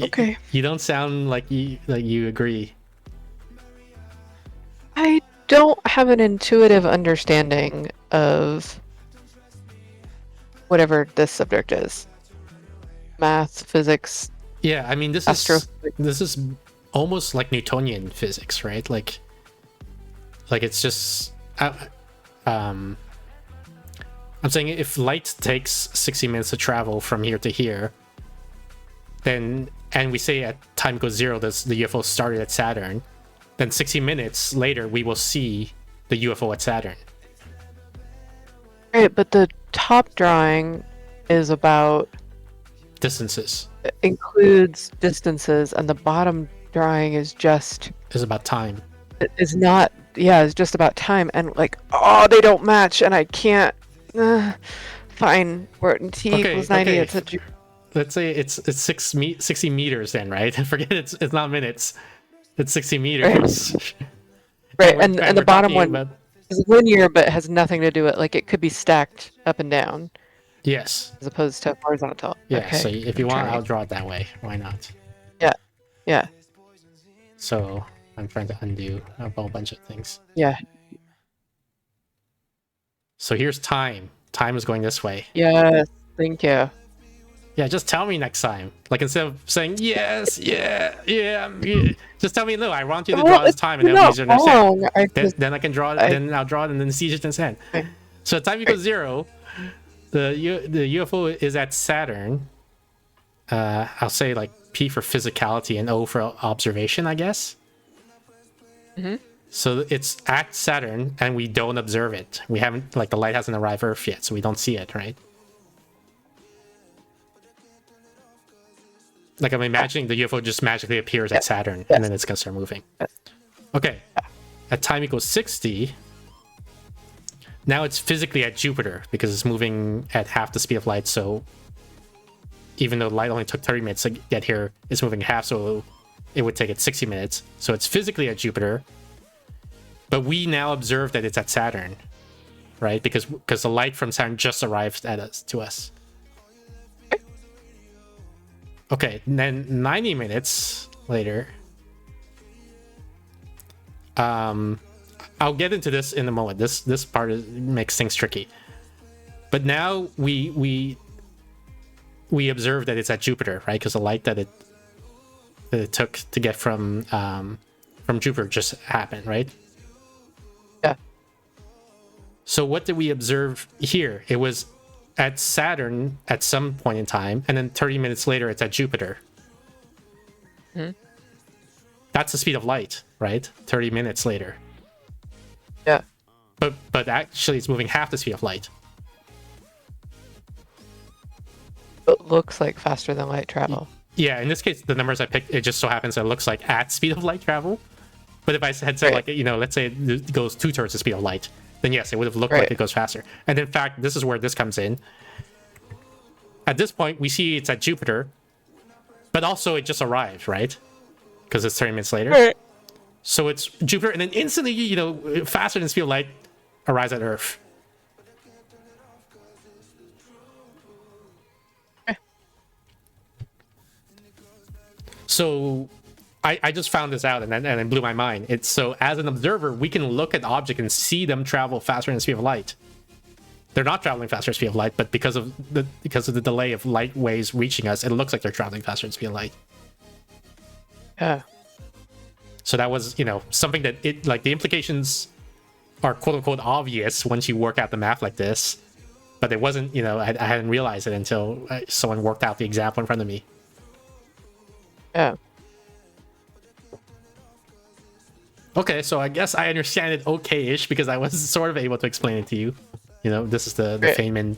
Okay.
You don't sound like you agree.
I don't have an intuitive understanding of whatever this subject is. Math, physics.
Yeah, I mean this is almost like Newtonian physics, right? Like it's just I'm saying if light takes 60 minutes to travel from here to here, then, and we say at time equals 0, the UFO started at Saturn, then 60 minutes later we will see the UFO at Saturn.
Right, but the top drawing is about
Distances.
Includes distances, and the bottom drawing is
about time.
Is not, yeah, it's just about time, and like, oh, they don't match, and I can't. Fine, we're at t equals 90.
Okay.
It's a.
Let's say it's 60 meters then, right? Forget it's not minutes. It's 60 meters.
Right, and the bottom one is linear, but has nothing to do with, like, it could be stacked up and down.
Yes.
As opposed to horizontal.
Yeah.
Okay.
So if you want, I'll draw it that way. Why not?
Yeah. Yeah.
So I'm trying to undo a whole bunch of things.
Yeah.
So here's time. Time is going this way.
Yes. Thank you.
Yeah, just tell me next time. Like, instead of saying yes, yeah, just tell me, no, I want you to draw this time, and then easier to understand. Then I can draw it. Then I'll draw it, and then it's easier to understand. Okay. So time equals 0. The UFO is at Saturn. I'll say like P for physicality and O for observation, I guess.
Mm-hmm.
So it's at Saturn, and we don't observe it. We haven't, like, the light hasn't arrived Earth yet, so we don't see it, right? Like, I'm imagining the UFO just magically appears at Saturn, and then it's gonna start moving. Okay. At time equals 60, now it's physically at Jupiter, because it's moving at half the speed of light, so even though light only took 30 minutes to get here, it's moving half, so it would take it 60 minutes. So it's physically at Jupiter, but we now observe that it's at Saturn, right? Because the light from Saturn just arrived to us. Okay, and then 90 minutes later, I'll get into this in a moment. This part makes things tricky. But now we observe that it's at Jupiter, right? Because the light that it took to get from Jupiter just happened, right?
Yeah.
So what did we observe here? It was at Saturn at some point in time, and then 30 minutes later it's at Jupiter. That's the speed of light, right? 30 minutes later.
Yeah.
But actually it's moving half the speed of light.
It looks like faster than light travel.
Yeah, in this case, the numbers I picked, it just so happens that it looks like at speed of light travel. But if I had said, like, let's say it goes 2 times the speed of light, then yes, it would have looked like it goes faster. And in fact, this is where this comes in. At this point, we see it's at Jupiter, but also it just arrived, right? Because it's 30 minutes later.
Right.
So it's Jupiter, and then instantly, faster than the speed of light, arrives at Earth. So I just found this out, and it blew my mind. It's so as an observer, we can look at the object and see them travel faster than the speed of light. They're not traveling faster than the speed of light, but because of the delay of light waves reaching us, it looks like they're traveling faster than the speed of light.
Yeah.
So that was, something that the implications are quote unquote obvious once you work out the math like this, but it wasn't, I hadn't realized it until someone worked out the example in front of me.
Yeah.
Okay, so I guess I understand it okay-ish because I was sort of able to explain it to you. This is the Feynman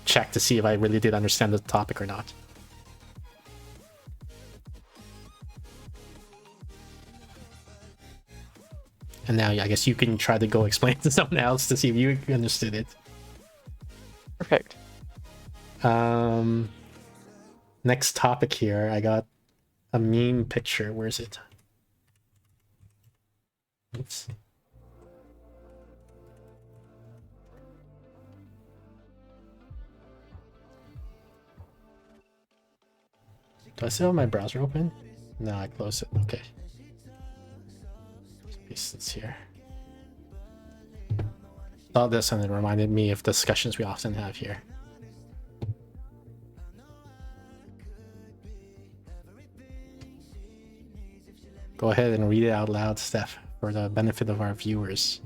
check to see if I really did understand the topic or not. And now I guess you can try to go explain to someone else to see if you understood it.
Perfect.
Next topic here, I got a meme picture. Where is it? Oops. Do I still have my browser open? No, I closed it. Okay. Just paste this here. Saw this and it reminded me of discussions we often have here. Go ahead and read it out loud, Steph, for the benefit of our viewers.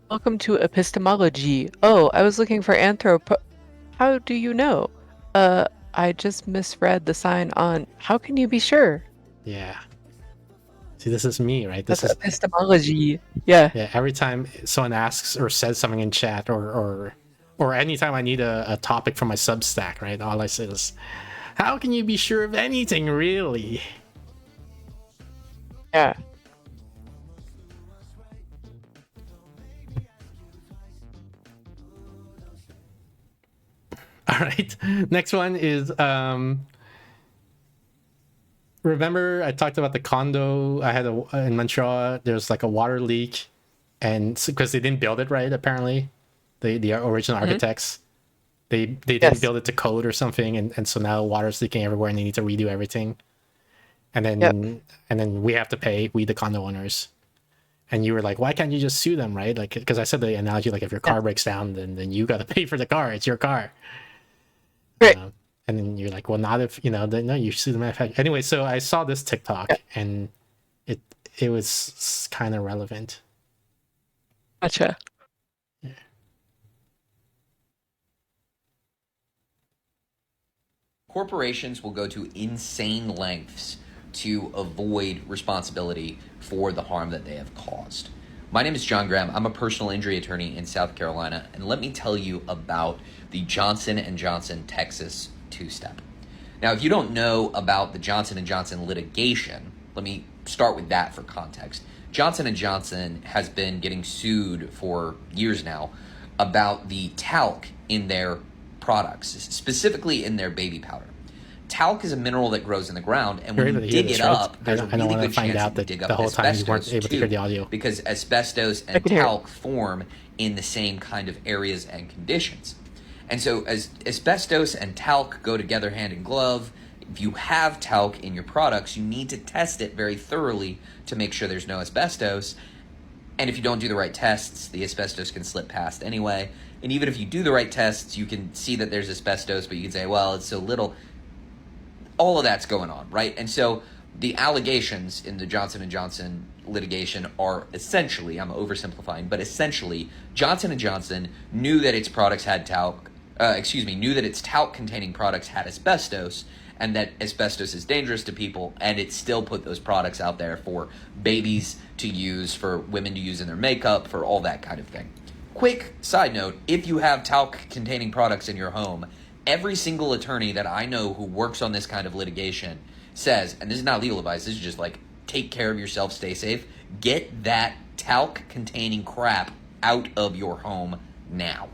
Welcome to epistemology. Oh, I was looking for How do you know? I just misread the sign on. How can you be sure?
Yeah. See, this is me, right?
That's epistemology. Yeah.
Yeah. Every time someone asks or says something in chat, or anytime I need a topic for my Substack, right? All I say is, "How can you be sure of anything, really?"
Yeah.
All right. Next one is remember I talked about the condo I had in Montreal. There's like a water leak, and because they didn't build it right, apparently, the original architects, they didn't build it to code or something, and so now water's leaking everywhere, and they need to redo everything. And then we have to pay, we the condo owners. And you were like, why can't you just sue them, right? Like, because I said the analogy, like if your car breaks down, then you got to pay for the car. It's your car.
Right.
And then you're like, well, not if, no, you sue the manufacturer. Anyway, so I saw this TikTok and it was kind of relevant.
Gotcha.
Yeah.
Corporations will go to insane lengths to avoid responsibility for the harm that they have caused. My name is John Graham. I'm a personal injury attorney in South Carolina, and let me tell you about the Johnson & Johnson Texas two-step. Now, if you don't know about the Johnson & Johnson litigation, let me start with that for context. Johnson & Johnson has been getting sued for years now about the talc in their products, specifically in their baby powder. Talc is a mineral that grows in the ground, and when you dig it up, there's a really good chance that you dig up asbestos too, because asbestos and talc form in the same kind of areas and conditions. And so as asbestos and talc go together hand in glove, if you have talc in your products, you need to test it very thoroughly to make sure there's no asbestos. And if you don't do the right tests, the asbestos can slip past anyway. And even if you do the right tests, you can see that there's asbestos, but you can say, well, it's so little. All of that's going on, right? And so the allegations in the Johnson & Johnson litigation are essentially, I'm oversimplifying, but essentially Johnson & Johnson knew that its products had talc, knew that its talc-containing products had asbestos, and that asbestos is dangerous to people, and it still put those products out there for babies to use, for women to use in their makeup, for all that kind of thing. Quick side note, if you have talc-containing products in your home, every single attorney that I know who works on this kind of litigation says, and this is not legal advice, this is just like, take care of yourself, stay safe, get that talc-containing crap out of your home now.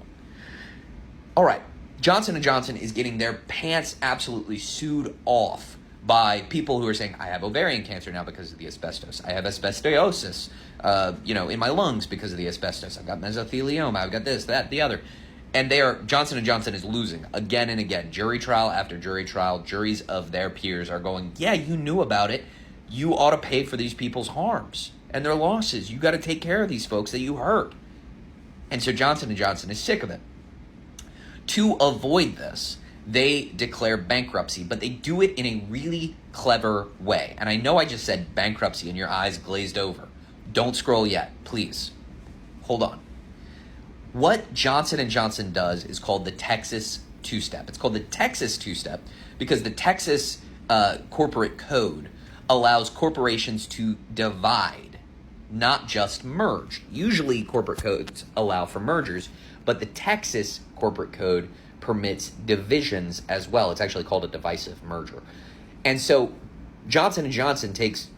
All right, Johnson & Johnson is getting their pants absolutely sued off by people who are saying, I have ovarian cancer now because of the asbestos. I have asbestosis, in my lungs because of the asbestos. I've got mesothelioma. I've got this, that, the other. And Johnson & Johnson is losing again and again. Jury trial after jury trial. Juries of their peers are going, yeah, you knew about it. You ought to pay for these people's harms and their losses. You got to take care of these folks that you hurt. And so Johnson & Johnson is sick of it. To avoid this, they declare bankruptcy, but they do it in a really clever way. And I know I just said bankruptcy and your eyes glazed over. Don't scroll yet, please. Hold on. What Johnson & Johnson does is called the Texas two-step. It's called the Texas two-step because the Texas corporate code allows corporations to divide, not just merge. Usually corporate codes allow for mergers, but the Texas corporate code permits divisions as well. It's actually called a divisive merger. And so Johnson & Johnson takes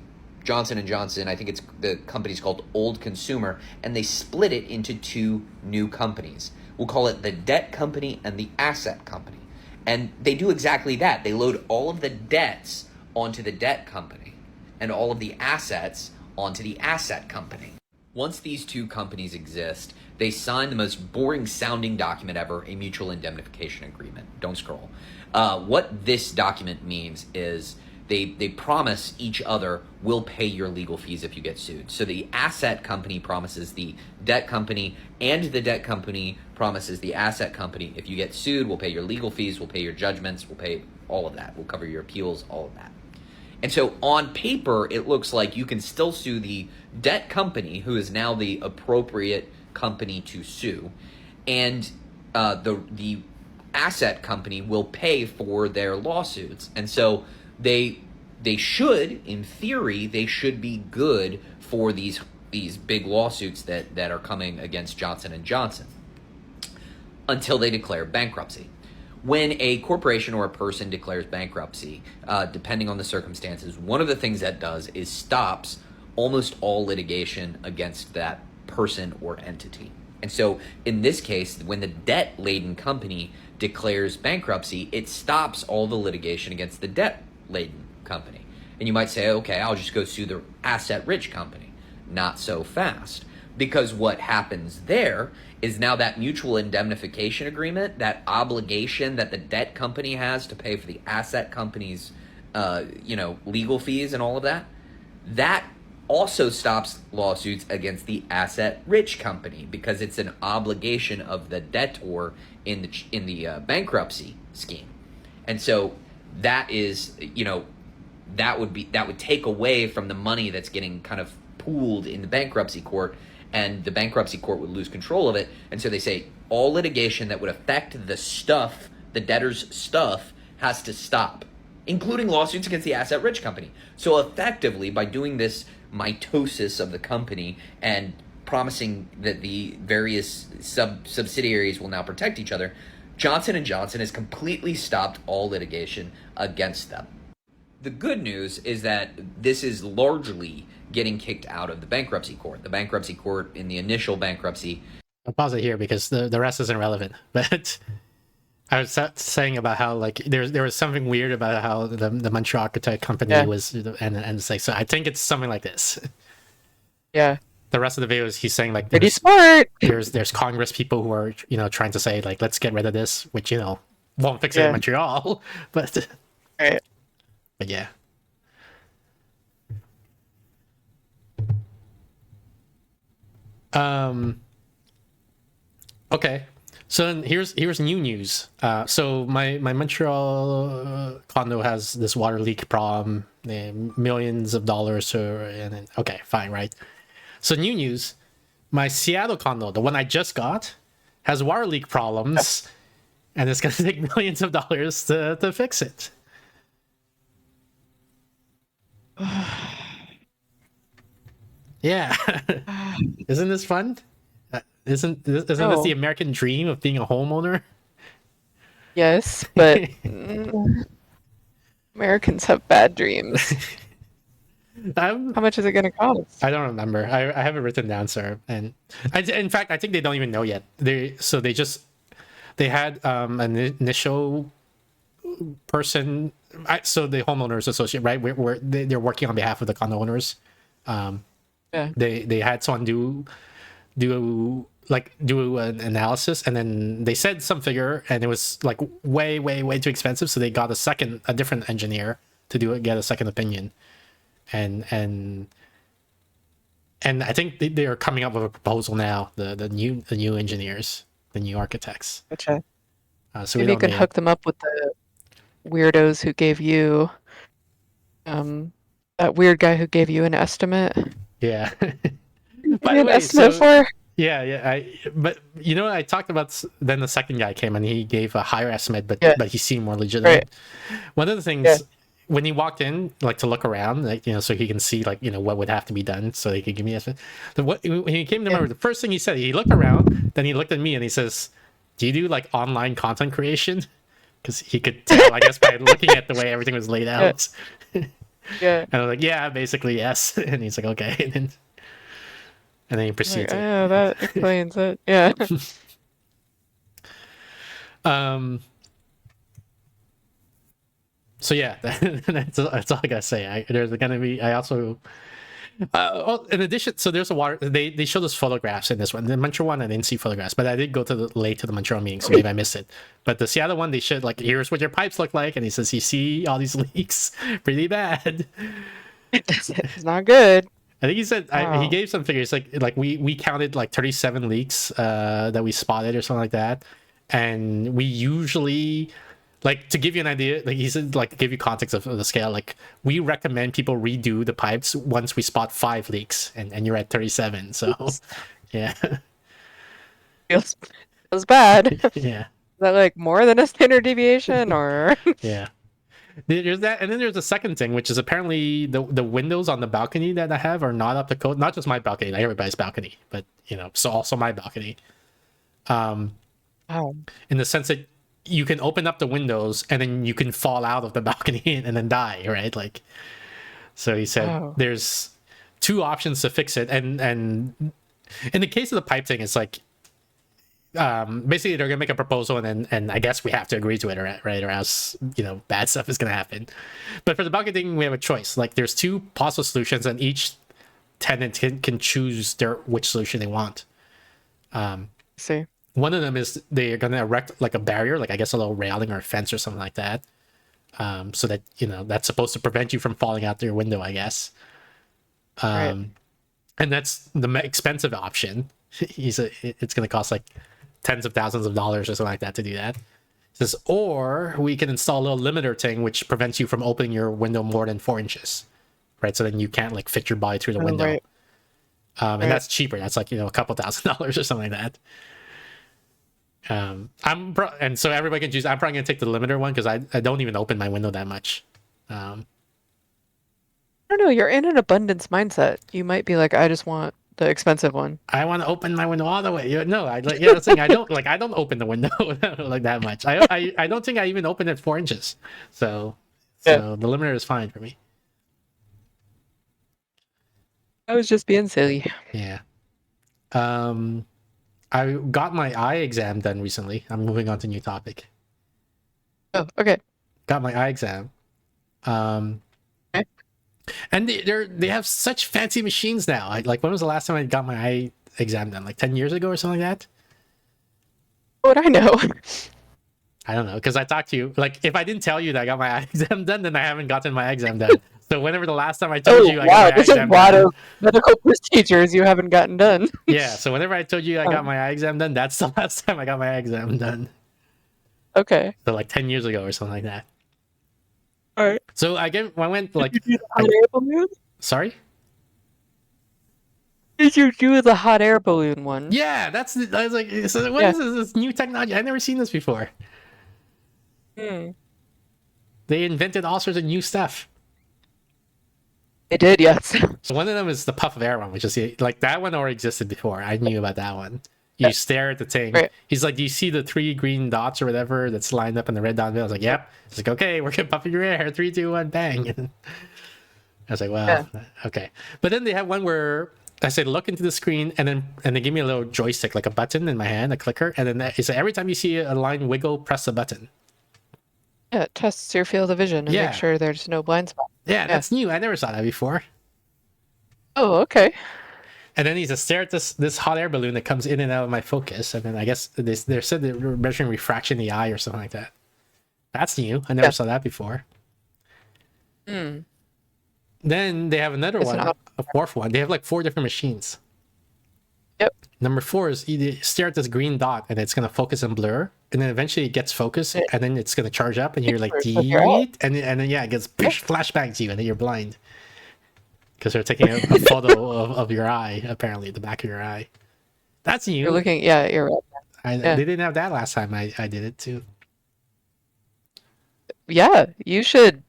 Johnson & Johnson, I think the company's called Old Consumer, and they split it into two new companies. We'll call it the debt company and the asset company. And they do exactly that. They load all of the debts onto the debt company and all of the assets onto the asset company. Once these two companies exist, they sign the most boring sounding document ever, a mutual indemnification agreement. Don't scroll. What this document means is they promise each other, we'll pay your legal fees if you get sued. So the asset company promises the debt company, and the debt company promises the asset company, if you get sued, we'll pay your legal fees, we'll pay your judgments, we'll pay all of that. We'll cover your appeals, all of that. And so on paper, it looks like you can still sue the debt company, who is now the appropriate company to sue, and the asset company will pay for their lawsuits. And so they should, in theory, they should be good for these big lawsuits that are coming against Johnson & Johnson until they declare bankruptcy. When a corporation or a person declares bankruptcy, depending on the circumstances, one of the things that does is stops almost all litigation against that person or entity. And so in this case, when the debt-laden company declares bankruptcy, it stops all the litigation against the debt-laden company. And you might say, okay, I'll just go sue the asset-rich company. Not so fast. Because what happens there is now that mutual indemnification agreement, that obligation that the debt company has to pay for the asset company's, legal fees and all of that, that also stops lawsuits against the asset-rich company because it's an obligation of the debtor in the bankruptcy scheme. And so that is, that would take away from the money that's getting kind of pooled in the bankruptcy court, and the bankruptcy court would lose control of it. And so they say all litigation that would affect the debtor's stuff, has to stop, including lawsuits against the asset-rich company. So effectively, by doing this mitosis of the company and promising that the various subsidiaries will now protect each other, Johnson & Johnson has completely stopped all litigation against them. The good news is that this is largely getting kicked out of the bankruptcy court. The bankruptcy court in the initial bankruptcy...
I'll pause it here because the rest isn't relevant. But I was saying about how there was something weird about how the Montreal Architect Company was, and it's like, so I think it's something like this.
Yeah.
The rest of the video is he's saying
pretty smart.
There's Congress people who are trying to say let's get rid of this, which won't fix it in Montreal, but
right.
But yeah. Okay. So then here's new news. So my Montreal condo has this water leak problem, millions of dollars, okay, fine, right? So new news, my Seattle condo, the one I just got, has water leak problems, and it's gonna take millions of dollars to fix it. Yeah, isn't this fun? Isn't this
No.
the American dream of being a homeowner?
Yes, but Americans have bad dreams. How much is it going to cost?
I don't remember. I have it written down, sir. And in fact, I think they don't even know yet. They had an initial person. So the homeowners associate, right? They're working on behalf of the condo owners.
Yeah.
They had someone do an analysis, and then they said some figure, and it was like way too expensive. So they got a different engineer to get a second opinion. And I think they are coming up with a proposal now. The new engineers, the new architects.
Okay.
So
Maybe you can hook them up with the weirdos who gave you, that weird guy who gave you an estimate.
Yeah.
By the way, estimate for?
Yeah. But I talked about then the second guy came and he gave a higher estimate, but he seemed more legitimate.
Right.
One of the things when he walked in, like to look around, like so he can see like what would have to be done, so he could give me an estimate. When he came to me, the first thing he said, he looked around, then he looked at me and he says, "Do you do like online content creation?" Because he could tell, I guess, by looking at the way everything was laid out.
Yeah.
And I was like, "Yeah, basically yes." And he's like, "Okay." And then he proceeds.
Like, yeah, that explains it. Yeah.
So yeah, that's all I gotta say. There's gonna be. I also. In addition, so there's a water. They showed us photographs in this one. The Montreal one, I didn't see photographs, but I did go late to the Montreal meeting, so maybe I missed it. But the Seattle one, they showed like, here's what your pipes look like, and he says, you see all these leaks, pretty bad.
It's not good.
I think he said he gave some figures like we counted like 37 leaks that we spotted or something like that, and we usually. Like, to give you an idea, like he said, like, give you context of the scale, like, we recommend people redo the pipes once we spot 5 leaks, and you're at 37, so, yeah.
Feels bad.
Yeah.
Is that, like, more than a standard deviation, or?
Yeah. There's that, and then there's a second thing, which is apparently the windows on the balcony that I have are not up to code. Not just my balcony, like everybody's balcony, but, so also my balcony. In the sense that you can open up the windows and then you can fall out of the balcony and then die, right? Like, so he said there's 2 options to fix it, and in the case of the pipe thing, it's like basically they're gonna make a proposal and I guess we have to agree to it, right? Or else bad stuff is gonna happen. But for the balcony thing, we have a choice. Like, there's 2 possible solutions, and each tenant can choose which solution they want.
See.
One of them is they're going to erect like a barrier, like I guess a little railing or a fence or something like that. So that, that's supposed to prevent you from falling out your window, I guess.
Right.
And that's the expensive option. It's going to cost like tens of thousands of dollars or something like that to do that. He says, or we can install a little limiter thing, which prevents you from opening your window more than 4 inches, right? So then you can't like fit your body through the window.
Right.
And that's cheaper. That's like, a couple $1,000s or something like that. And so everybody can choose. I'm probably gonna take the limiter one because I don't even open my window that much.
I don't know. You're in an abundance mindset. You might be like, I just want the expensive one.
I want to open my window all the way. No, that's the thing. I don't open the window like that much. I don't think I even open it 4 inches. So the limiter is fine for me.
I was just being silly.
Yeah. I got my eye exam done recently. I'm moving on to a new topic.
Oh, okay.
Got my eye exam.
Okay.
And they have such fancy machines now. Like, when was the last time I got my eye exam done? Like 10 years ago or something like that?
What would I know?
I don't know, because I talked to you. Like, if I didn't tell you that I got my eye exam done, then I haven't gotten my eye exam done. So whenever the last time I told you I got my eye exam done... There's a lot
of medical procedures you haven't gotten done.
Yeah, so whenever I told you I got my eye exam done, that's the last time I got my eye exam done.
Okay.
So like 10 years ago or something like that.
All right.
So I went like...
Did you do the hot air balloon?
Sorry?
Did you do the hot air balloon one?
Yeah, I was like, so what is this new technology? I've never seen this before.
Hmm.
They invented all sorts of new stuff.
They did, yes.
So one of them is the puff of air one, which is like that one already existed before. I knew about that one.
Yeah.
You stare at the thing.
Right.
He's like, "Do you see the 3 green dots or whatever that's lined up in the red dot?" I was like, "Yep." He's like, "Okay, we're gonna puff your air. 3, 2, 1, bang." And I was like, "Well,
Yeah.
okay." But then they have one where I said, "Look into the screen," and they give me a little joystick, like a button in my hand, a clicker, and then it said, "Every time you see a line wiggle, press the button."
Yeah, it tests your field of vision and
Yeah.
make sure there's no blind spot.
Yeah, that's new. I never saw that before.
Oh, okay.
And then he's a stare at this hot air balloon that comes in and out of my focus. And then I guess they said they were measuring refraction in the eye or something like that. That's new. I never saw that before.
Hmm.
Then they have another
It's
one, a fourth one. They have like 4 different machines.
Yep.
Number 4 is you stare at this green dot and it's going to focus and blur. And then eventually it gets focused and then it's going to charge up and you're like, "Deet," and then yeah, it gets flashbang to you and then you're blind. Because they're taking a photo of your eye, apparently, the back of your eye. That's new.
You're looking, yeah, you're right.
They didn't have that last time I did it too.
Yeah, you should.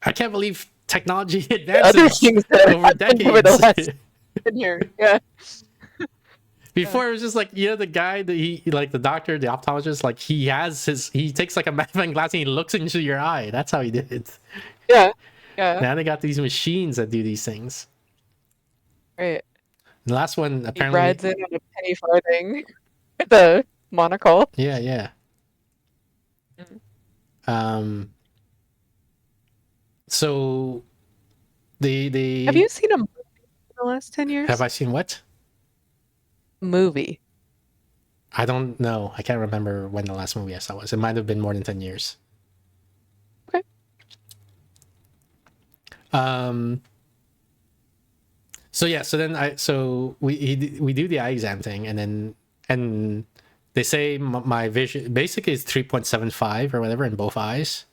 I can't believe technology
Other
advances
things that have
over
happened over the
decades.
last 10 years. Yeah.
Before it was just like, the guy that he like the doctor, the optometrist, like he takes like a magnifying glass and he looks into your eye. That's how he did it.
Yeah. Yeah.
Now they got these machines that do these things.
Right.
The last one
He
apparently
rides in on a penny farthing with a monocle.
Yeah.
Mhm.
So they
Have you seen a movie in the last 10 years?
have I seen what?
Movie.
I don't know. I can't remember when the last movie I saw was. It might have been more than 10 years.
Okay.
So yeah, we do the eye exam thing and they say my vision basically is 3.75 or whatever in both eyes.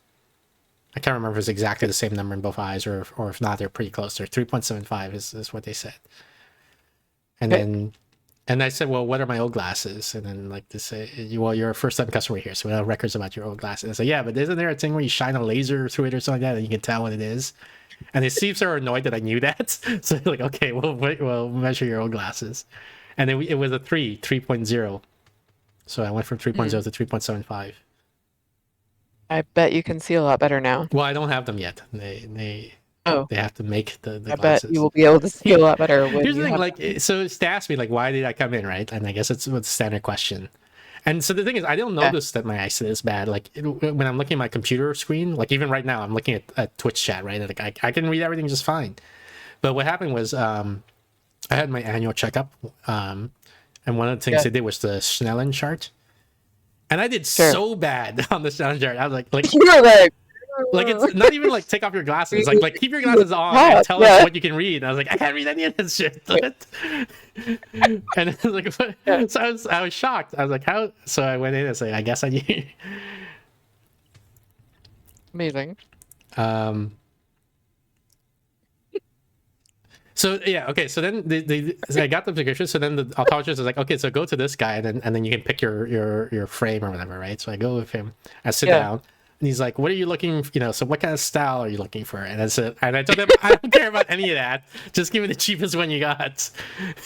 I can't remember if it's exactly the same number in both eyes or if not, they're pretty close. They're 3.75 is what they said. And
Okay.
then I said, "Well, what are my old glasses?" And then like they say, "Well, you're a first-time customer here, so we have records about your old glasses." I said, "Yeah, but isn't there a thing where you shine a laser through it or something like that and you can tell what it is?" And they seemed so annoyed that I knew that. So like, "Okay, we'll measure your old glasses." And then it was a 3.0. So I went from 3.0 to 3.75.
I bet you can see a lot better now.
Well, I don't have them yet. They have to make the
I
glasses.
bet you will be able to see a lot better when
Here's the
you
thing,
have
like, so Steph asked me, like, why did I come in, right? And I guess it's a standard question. And so the thing is, I don't notice that my eyesight is bad. Like, when I'm looking at my computer screen, like, even right now, I'm looking at Twitch chat, right? Like, I can read everything just fine. But what happened was, I had my annual checkup, and one of the things they did was the Snellen chart. And I did so bad on the Snellen chart. I was like,
You're
like it's not even like take off your glasses. Like keep your glasses on and tell us what you can read. And I was like, I can't read any of this shit. And I was like, what? So I was shocked. I was like, how? So I went in and said, I guess I need.
amazing.
So yeah, okay. So then so I got the prescription. So then the optometrist is like, okay, so go to this guy, and then you can pick your frame or whatever, right? So I go with him. I sit down. And he's like, "What are you looking? So what kind of style are you looking for?" And I said, and I told him, "I don't care about any of that. Just give me the cheapest one you got."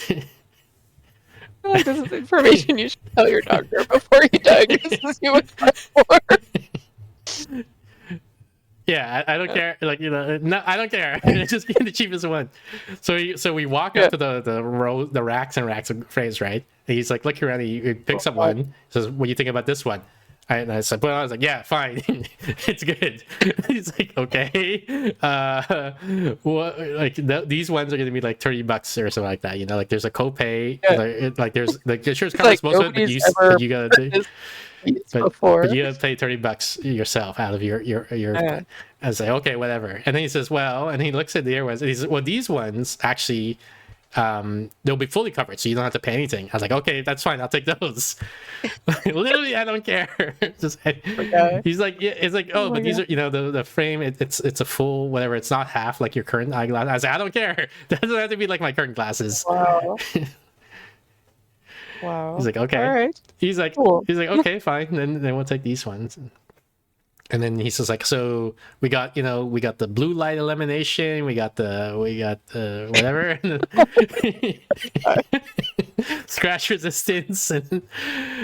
This is information you should tell your doctor before he diagnoses you with bipolar.
Yeah, I don't care. Like no, I don't care. Just give me the cheapest one. So we walk up to the racks and racks of frames, right? And he's like, look around. He picks up one. He says, "What do you think about this one?" And I said, well, I was like, yeah, fine. It's good. He's like, okay. What, like these ones are going to be like $30 or something like that. Like there's a copay. Like there's like insurance covers most of it, but you gotta do. But you gotta pay $30 yourself out of your. I was like, okay, whatever. And then he says, well, and he looks at the other ones, and he says, well, these ones actually, they'll be fully covered, so you don't have to pay anything. I was like, okay, that's fine, I'll take those. Literally, I don't care. He's like, yeah, it's like, but these are, the frame, it's a full whatever. It's not half like your current eyeglass. I was like, I don't care. That doesn't have to be like my current glasses.
Wow. Wow.
He's like, okay.
All right.
He's like,
cool.
He's like, okay, fine. Then we'll take these ones. And then he's just like, so we got the blue light elimination, we got whatever, scratch resistance. And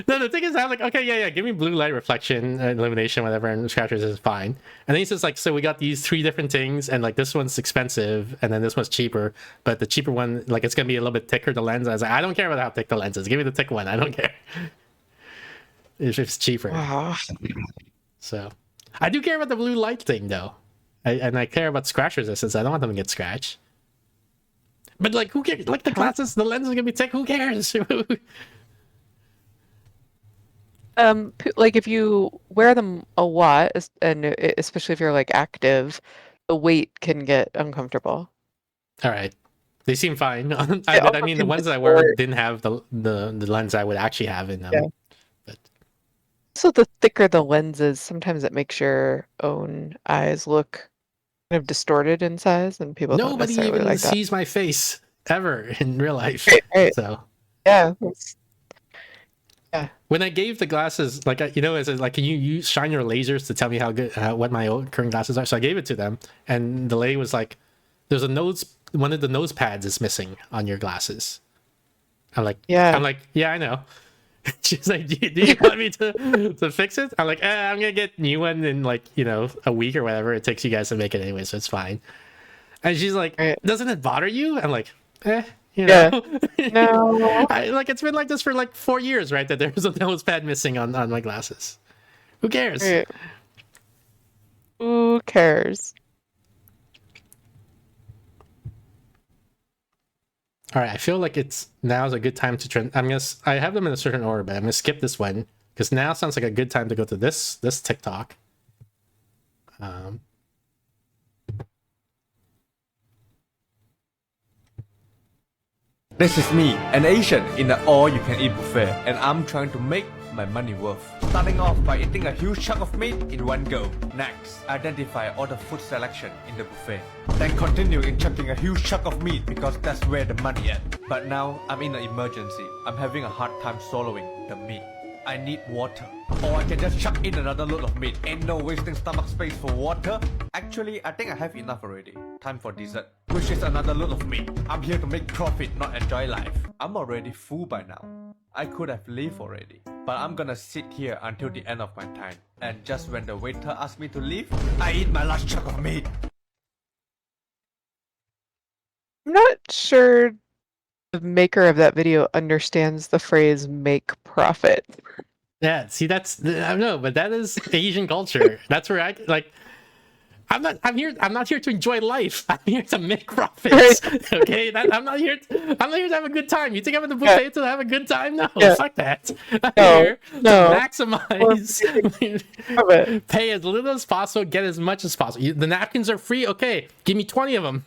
no, the thing is, I'm like, okay, yeah, give me blue light reflection, elimination, whatever, and scratch resistance is fine. And then he's just like, so we got these 3 different things, and like this one's expensive, and then this one's cheaper, but the cheaper one, like it's gonna be a little bit thicker, the lens. I was like, I don't care about how thick the lens is. Give me the thick one. I don't care. It's just cheaper. So. I do care about the blue light thing, though. And I care about scratch resistance. I don't want them to get scratched. But, like, who cares? Like, the glasses, the lens is going to be thick. Who cares?
Like, if you wear them a lot, and especially if you're, like, active, the weight can get uncomfortable.
All right. They seem fine. I mean, the ones that I wear didn't have the lens I would actually have in them. Yeah.
So the thicker the lens is, sometimes it makes your own eyes look kind of distorted in size, and people don't necessarily like that.
Nobody even sees my face ever in real life.
Right.
So
yeah.
When I gave the glasses, like is it like, can you shine your lasers to tell me how good what my current glasses are? So I gave it to them, and the lady was like, "There's one of the nose pads is missing on your glasses." I'm like, yeah, I know. She's like, do you want me to fix it? I'm like, I'm gonna get a new one in like a week or whatever it takes you guys to make it anyway, so it's fine. And she's like, doesn't it bother you? I'm like, no. Like it's been like this for like 4 years, right? That there's a nose pad missing on my glasses. Who cares?
Who cares?
All right, I feel like now's a good time to I have them in a certain order, but I'm gonna skip this one because now sounds like a good time to go to this TikTok.
This is me, an Asian in the all-you-can-eat buffet, and I'm trying to make my money worth. Starting off by eating a huge chunk of meat in one go. Next, identify all the food selection in the buffet. Then continue in chunking a huge chunk of meat because that's where the money at. But now, I'm in an emergency. I'm having a hard time swallowing the meat. I need water. Or I can just chuck in another load of meat. Ain't no wasting stomach space for water. Actually, I think I have enough already. Time for dessert, which is another load of meat. I'm here to make profit, not enjoy life. I'm already full by now. I could have left already. But I'm gonna sit here until the end of my time. And just when the waiter asks me to leave, I eat my last chunk of meat.
I'm not sure the maker of that video understands the phrase make profit.
Yeah, see, I don't know, but that is Asian culture. That's where I'm not here to enjoy life. I'm here to make profits. Right. Okay, I'm not here to have a good time. You think I'm in the buffet to have a good time? No, fuck that. I'm here to maximize, pay as little as possible, get as much as possible. The napkins are free. Okay, give me 20 of them.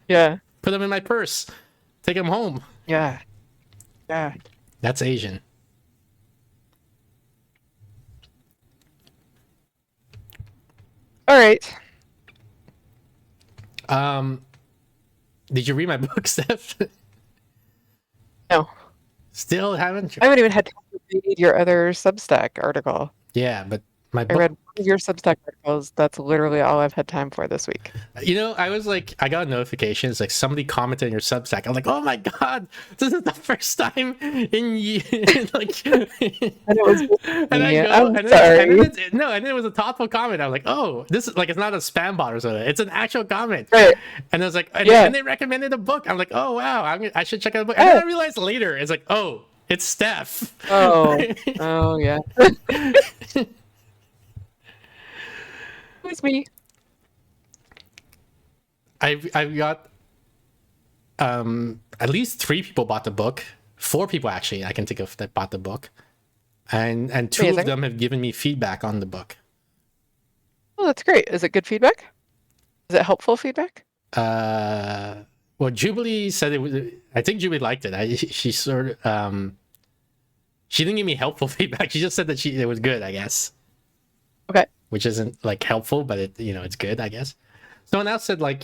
Yeah.
Put them in my purse. Take them home.
Yeah.
That's Asian.
All right.
Did you read my book, Steph?
No.
Still haven't?
I haven't even had time to read your other Substack article.
Yeah, but my book...
I read one of your Substack articles. That's literally all I've had time for this week.
I was like, I got a notification. It's like somebody commented on your Substack. I'm like, oh my god, this is the first time in like. And it was. And I go, and then it was a thoughtful comment. I'm like, oh, this is like, it's not a spam bot or something. It's an actual comment.
Right.
And I was like, and they recommended a book. I'm like, oh wow, I should check out the book. And then I realized later, it's like, oh, it's Steph.
Oh yeah. It's me.
I've got at least 3 people bought the book. 4 people actually I can think of that bought the book, and 2 Amazing. Of them have given me feedback on the book.
Oh, that's great. Is it good feedback? Is it helpful feedback?
Well, Jubilee said it was. I think Jubilee liked it. She sort of she didn't give me helpful feedback. She just said that it was good, I guess.
Okay.
Which isn't like helpful, but it's good, I guess. Someone else said like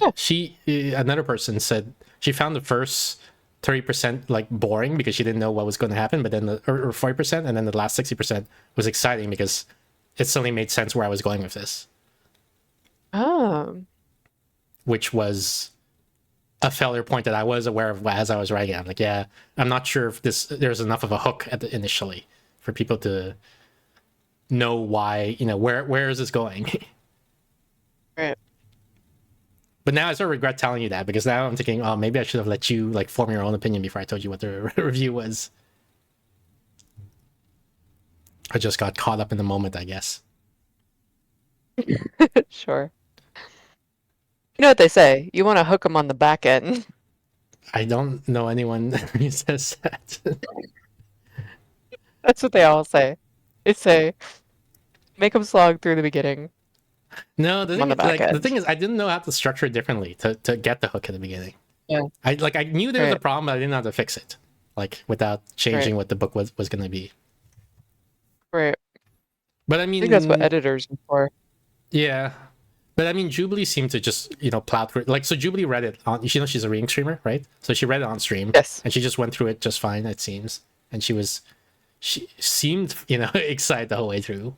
another person said she found the first 30% like boring because she didn't know what was going to happen, but then or 40%, and then the last 60% was exciting because it suddenly made sense where I was going with this,
Oh.
which was a failure point that I was aware of as I was writing it. I'm like, yeah, I'm not sure if there's enough of a hook initially for people to know why, where is this going?
Right.
But now I sort of regret telling you that, because now I'm thinking, oh, maybe I should have let you like form your own opinion before I told you what the review was. I just got caught up in the moment, I guess.
Sure. You know what they say? You want to hook them on the back end.
I don't know anyone who says that.
That's what they all say. They say, make them slog through the beginning.
No,
On the back
the
end.
thing is, I didn't know how to structure it differently to get the hook at the beginning.
Yeah.
I knew there was a
Right.
problem, but I didn't know how to fix it, like without changing what the book was going to be.
Right.
But I
I
mean,
think that's what editors are for.
yeah. But I mean, Jubilee seemed to just plow through it. Like, so Jubilee read it on. She's a reading streamer, right? So she read it on stream.
Yes.
And she just went through it just fine, it seems. And she seemed excited the whole way through.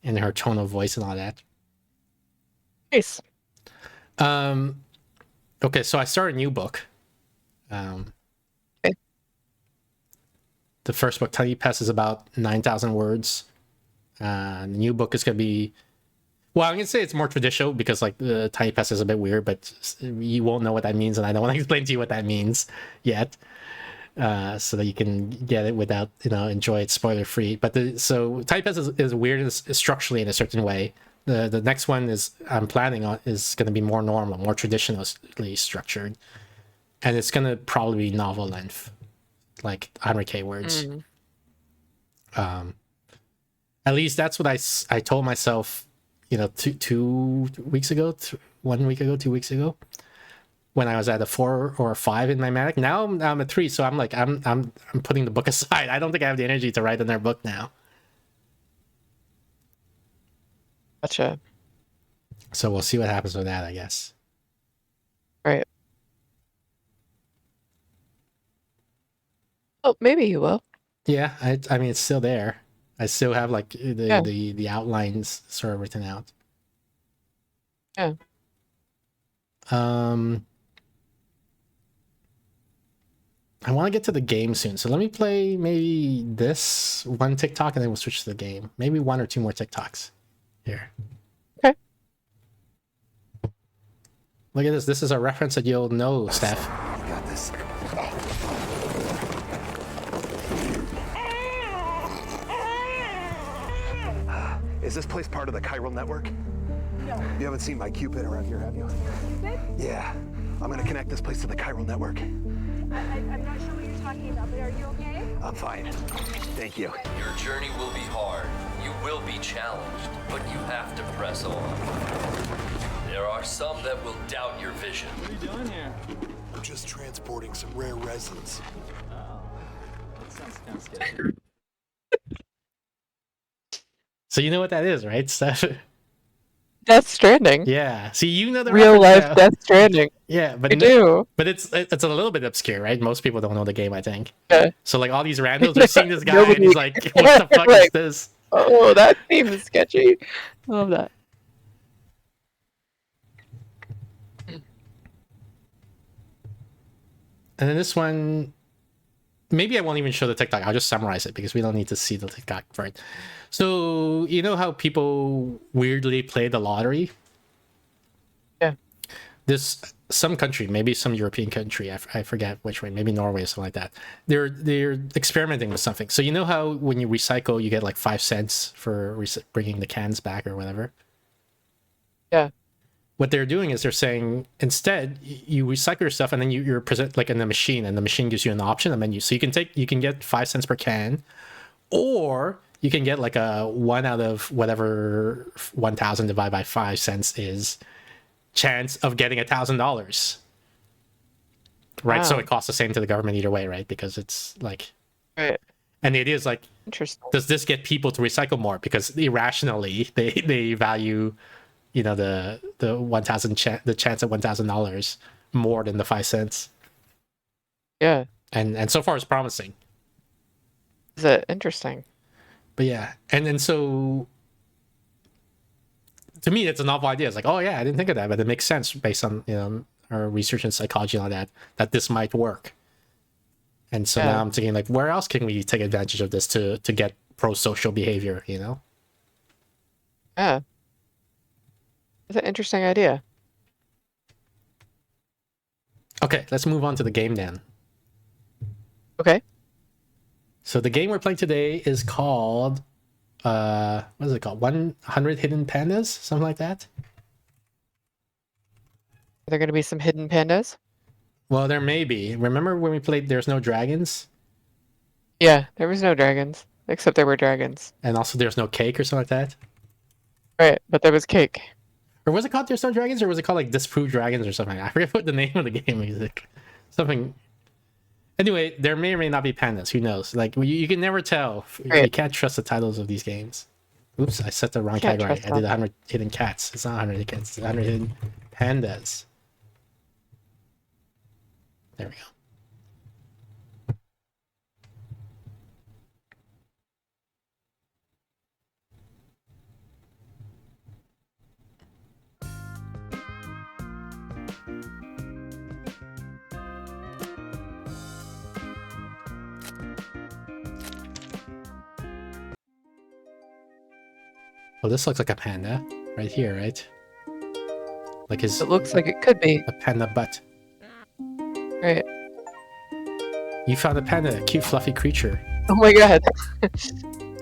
And her tone of voice and all that.
Nice.
Okay, so I started a new book.
Okay.
The first book, Tiny Pest, is about 9,000 words. The new book is going to be... Well, I'm going to say it's more traditional, because like the Tiny Pest is a bit weird, but you won't know what that means, and I don't want to explain to you what that means yet. So that you can get it without, enjoy it spoiler free. But so Tiny Pest is weird structurally in a certain way. The next one I'm planning on is going to be more normal, more traditionally structured, and it's going to probably be novel length, like 100K words. At least that's what I told myself, 2 weeks ago, 1 week ago, 2 weeks ago, when I was at a 4 or a 5 in my Manic. Now I'm at 3, so I'm like I'm putting the book aside. I don't think I have the energy to write another book now.
Gotcha.
So we'll see what happens with that, I guess.
Right. Oh, maybe you will.
Yeah, I mean, it's still there. I still have like
Yeah.
the outlines sort of written out.
Yeah.
I want to get to the game soon, so let me play maybe this one TikTok, and then we'll switch to the game. Maybe 1 or 2 more TikToks. Here.
Okay.
Look at this. This is a reference that you'll know, Steph.
Got this. Is this place part of the chiral network?
No.
You haven't seen my Cupid around here, have you?
Cupid?
Yeah. I'm gonna connect this place to the chiral network.
I'm not sure what you're talking about, but are you okay?
I'm fine. Thank you.
Your journey will be hard. You will be challenged, but you have to press on. There are some that will doubt your vision.
What are you doing here?
I'm just transporting some rare resins.
Oh, that sounds kind of sketchy.
So you know what that is, right, Steph?
Death Stranding.
Yeah. See, you know the
Real
reference
life
now.
Death Stranding.
Yeah, but
I do.
But it's a little bit obscure, right? Most people don't know the game, I think.
Yeah.
So like all these randos are seeing this guy, and
Nobody-
he's like, "What the fuck is
Like-
this?"
Oh, that seems sketchy. I love that.
And then this one, maybe I won't even show the TikTok. I'll just summarize it because we don't need to see the TikTok for it. So you know how people weirdly play the lottery?
Yeah.
This some country, maybe some European country, I forget which way, maybe Norway or something like that. They're experimenting with something. So you know how when you recycle, you get like 5 cents for bringing the cans back or whatever.
Yeah.
What they're doing is they're saying instead you recycle your stuff and then you're present like in the machine, and the machine gives you an option, a menu. So you can get 5 cents per can, or you can get like a 1 out of whatever 1,000 divided by 5 cents is chance of getting $1,000. Right.
Wow.
So it costs the same to the government either way, right? Because it's like,
Right.
and the idea is like,
Interesting.
does this get people to recycle more? Because irrationally they value, the 1,000 the chance at $1,000 more than the 5 cents.
Yeah.
And so far it's promising.
Is it interesting?
But yeah, and then so to me, it's a novel idea. It's like, oh yeah, I didn't think of that, but it makes sense based on our research in psychology and all that this might work. And so now I'm thinking, like, where else can we take advantage of this to get pro-social behavior?
Yeah, it's an interesting idea.
Okay, let's move on to the game then.
Okay.
So the game we're playing today is called, what is it called? 100 Hidden Pandas? Something like that?
Are there going to be some hidden pandas?
Well, there may be. Remember when we played There's No Dragons?
Yeah, there was no dragons, except there were dragons.
And also There's No Cake or something like that?
Right, but there was cake.
Or was it called There's No Dragons, or was it called like Disprove Dragons or something? I forget what the name of the game is. Like, something. Anyway, there may or may not be pandas. Who knows? Like, you can never tell.
Right.
You can't trust the titles of these games. Oops, I set the wrong
Can't
category.
trust
I did
them.
100 Hidden Cats. It's not 100 Hidden Cats. It's 100 Hidden Pandas. There we go. Well, this looks like a panda right here, right? Like his
It looks like it could be.
a panda butt.
Right.
You found a panda, a cute fluffy creature.
Oh my god.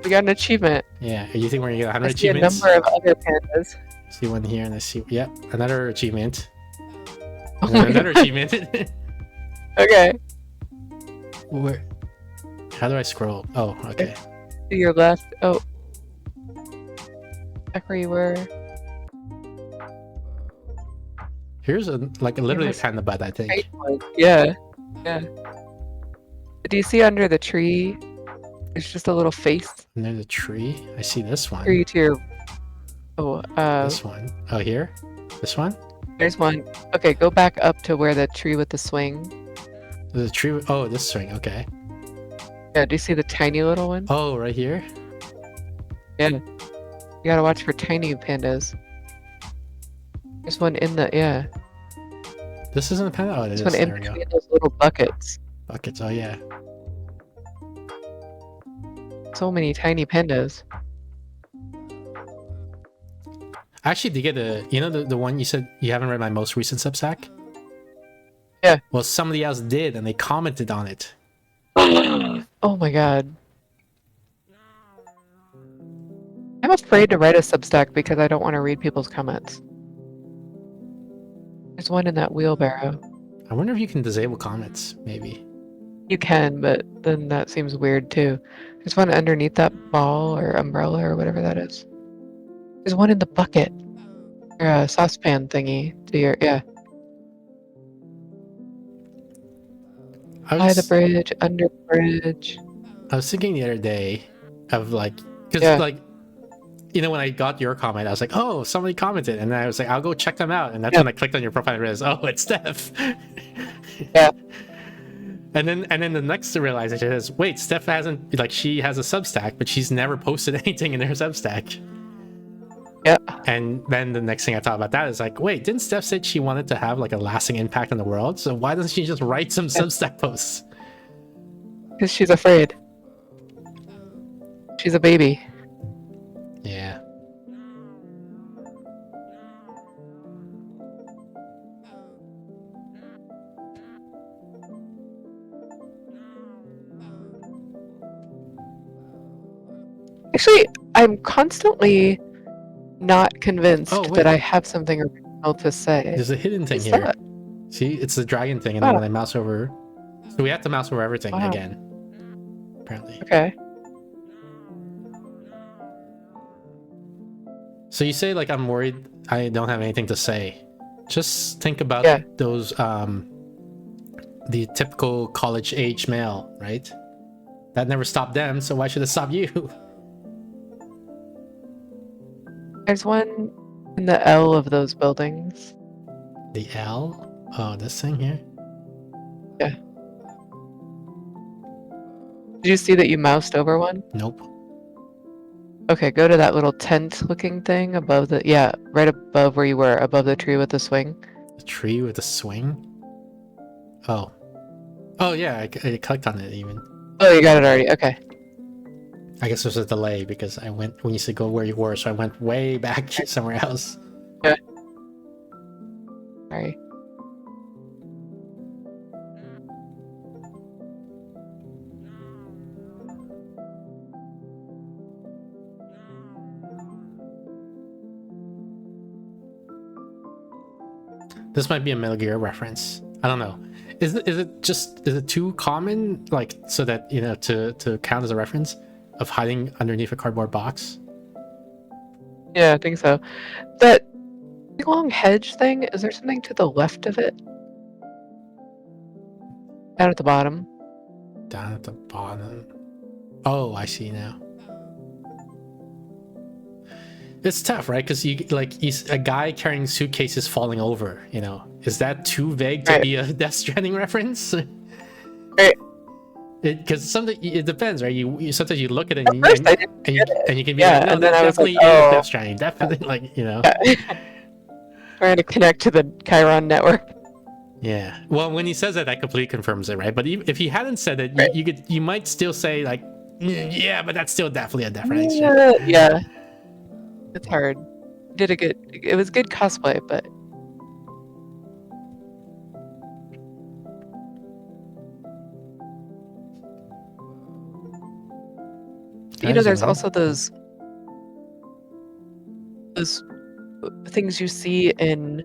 We got an achievement.
Yeah, you think we're gonna get 100
I see a
achievements?
number of other pandas.
See one here, and I see, yep, another achievement.
Oh
And
my
then another
God.
achievement.
Okay.
Where? How do I scroll? Oh, okay.
To your left. Oh. Back where you were.
Here's literally a
must-
panda butt, I think.
Right one. Yeah. Yeah. Do you see under the tree? It's just a little face.
And there's a tree. I see this one.
Tree to your. Oh,
This one. Oh, here? This one?
there's one. Okay, go back up to where the tree with the swing.
The tree. Oh, this string. Okay.
Yeah, do you see the tiny little one?
Oh, right here?
Yeah. You gotta watch for tiny pandas. There's one in the, yeah.
This isn't a panda? Oh, it is.
There's one in
There we go.
between those little buckets.
Buckets. Oh, yeah.
So many tiny pandas.
Actually, to get the one you said you haven't read my most recent Substack?
Yeah.
Well, somebody else did, and they commented on it.
Oh my god. I'm afraid to write a Substack because I don't want to read people's comments. There's one in that wheelbarrow.
I wonder if you can disable comments, maybe.
You can, but then that seems weird too. There's one underneath that ball or umbrella or whatever that is. There's one in the bucket. Or saucepan thingy to your, yeah. By the bridge, under bridge.
I was thinking the other day of because
Yeah.
when I got your comment, I was like, oh, somebody commented, and then I was like, I'll go check them out, and that's
Yeah.
when I clicked on your profile and realized, oh, it's Steph.
Yeah.
And then the next realization is, wait, Steph hasn't she has a Substack, but she's never posted anything in her Substack.
Yeah.
And then the next thing I thought about that is like, wait, didn't Steph say she wanted to have a lasting impact on the world? So why doesn't she just write some Substack posts?
Because she's afraid. She's a baby.
Yeah.
Actually, I'm constantly not convinced
Oh, wait.
that I have something original to say.
There's a hidden thing
What's
here.
that?
See, it's the dragon thing, and then
Oh.
when I mouse over, so we have to mouse over everything
Wow.
again. Apparently.
Okay.
So you say I'm worried I don't have anything to say. Just think about
Yeah.
those the typical college age male, right? That never stopped them, so why should it stop you?
There's one in the L of those buildings.
The L? Oh, this thing here?
Did you see that you moused over one?
Nope.
Okay, go to that little tent-looking thing above the... Yeah, right above where you were, above the tree with the swing.
The tree with a swing? Oh. Oh, yeah, I clicked on it even.
Oh, you got it already. Okay.
I guess there's a delay because I went when you said go where you were, so I went way back somewhere else.
Yeah. Sorry.
This might be a Metal Gear reference. I don't know. Is it too common, like, so that, you know, to count as a reference of hiding underneath a cardboard box?
Yeah, I think so. That long hedge thing, is there something to the left of it? Down at the bottom.
Down at the bottom. Oh, I see now. It's tough, right? Because he's a guy carrying suitcases falling over. You know, is that too vague to be a Death Stranding reference?
Right.
Because something it depends, right? You sometimes you look at it and, you can be
Yeah,
like, no,
and then
that
I was
definitely
like,
is
oh.
Death Stranding. Definitely, like, you know.
Trying to connect to the Chiron network.
Yeah. Well, when he says that completely confirms it, right? But if he hadn't said it, you might still say like, yeah, but that's still definitely a Death Stranding.
Yeah. It's hard. It was good cosplay, but you know, there's also those things you see in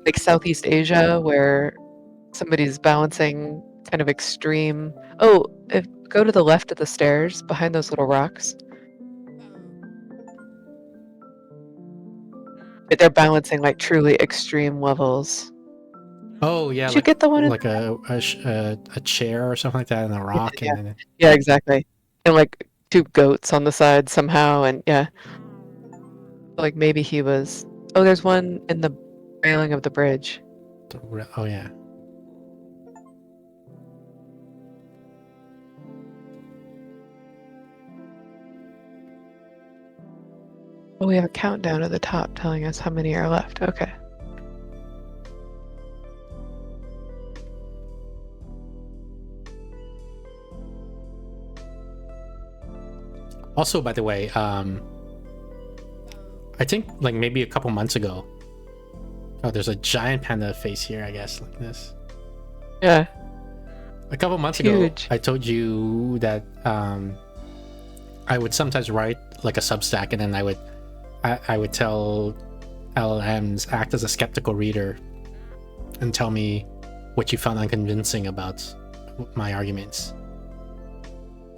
like Southeast Asia where somebody's balancing kind of extreme. Oh, go to the left of the stairs behind those little rocks. They're balancing like truly extreme levels.
Oh yeah,
did you get the one
like a chair or something like that and a rock?
Yeah,
and then...
yeah, exactly. And like two goats on the side somehow, and yeah, like maybe he was. Oh, there's one in the railing of the bridge.
Oh yeah.
Oh, we have a countdown at the top telling us how many are left. Okay.
Also, by the way, I think like maybe a couple months ago. Oh, there's a giant panda face here, I guess, like this.
Yeah.
A couple months ago, I told you that I would sometimes write like a Substack, and then I would tell LLMs act as a skeptical reader and tell me what you found unconvincing about my arguments.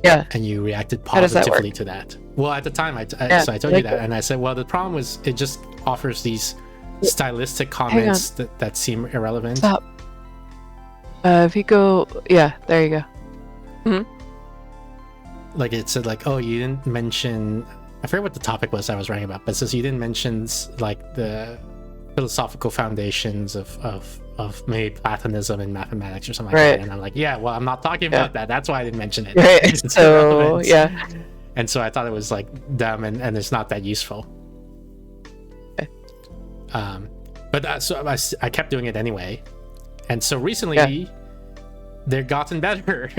Yeah.
And you reacted positively to that. Well, at the time, so I told you that, and I said, well, the problem was it just offers these stylistic comments that seem irrelevant.
Stop. If you go, yeah, there you go. Mm-hmm.
Like it said, like, oh, you didn't mention. I forget what the topic was I was writing about, but it says you didn't mention like the philosophical foundations of maybe Platonism and mathematics or something like that. And I'm like, yeah, well, I'm not talking about that. That's why I didn't mention it.
Right. So yeah.
And so I thought it was like dumb and it's not that useful.
Okay.
But so I kept doing it anyway, and so recently they've gotten better.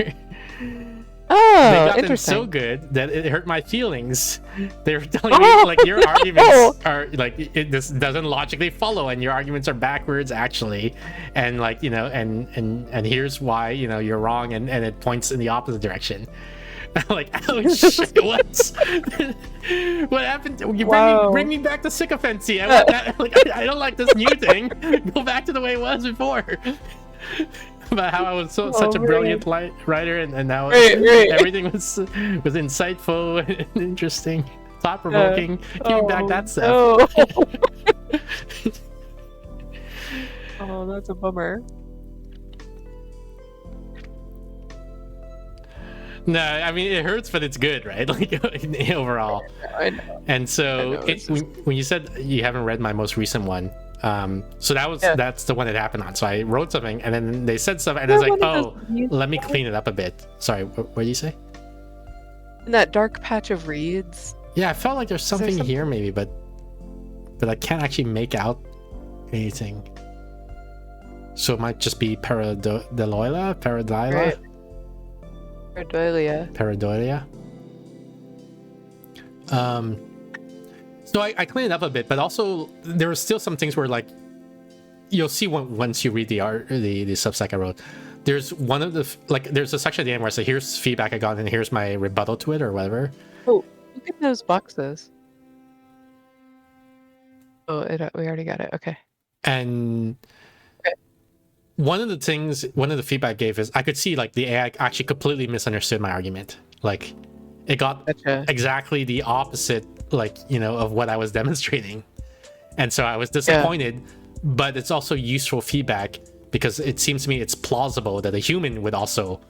Oh,
they got them so good that it hurt my feelings. They were telling me like your arguments are like this doesn't logically follow, and your arguments are backwards actually, and like, you know, and here's why, you know, you're wrong, and it points in the opposite direction. Like, oh shit, what happened? You bring me back to sycophancy. I want that. Like, I don't like this new thing. Go back to the way it was before. About how I was such a brilliant writer, and now everything was insightful and interesting, thought-provoking. Give me back that stuff.
No. Oh, that's a bummer.
No, I mean, it hurts, but it's good, right? Like, overall.
I know.
And so when you said you haven't read my most recent one, so that's the one it happened on. So I wrote something, and then they said stuff, and I was like, oh, let me clean it up a bit. Sorry, what did you say?
In that dark patch of reeds,
Yeah, I felt like there's something
something-
here maybe, but I can't actually make out anything. So it might just be pareidolia.
Right. Pareidolia.
Pareidolia. So I cleaned it up a bit, but also there were still some things where like you'll see once you read the Substack I wrote. There's one of the there's a section at the end where I say here's feedback I got and here's my rebuttal to it or whatever.
Oh, look at those boxes. Oh, we already got it. Okay.
And one of the feedback gave is I could see like the AI actually completely misunderstood my argument. Like it got exactly the opposite, of what I was demonstrating. And so I was disappointed, but it's also useful feedback because it seems to me it's plausible that a human would also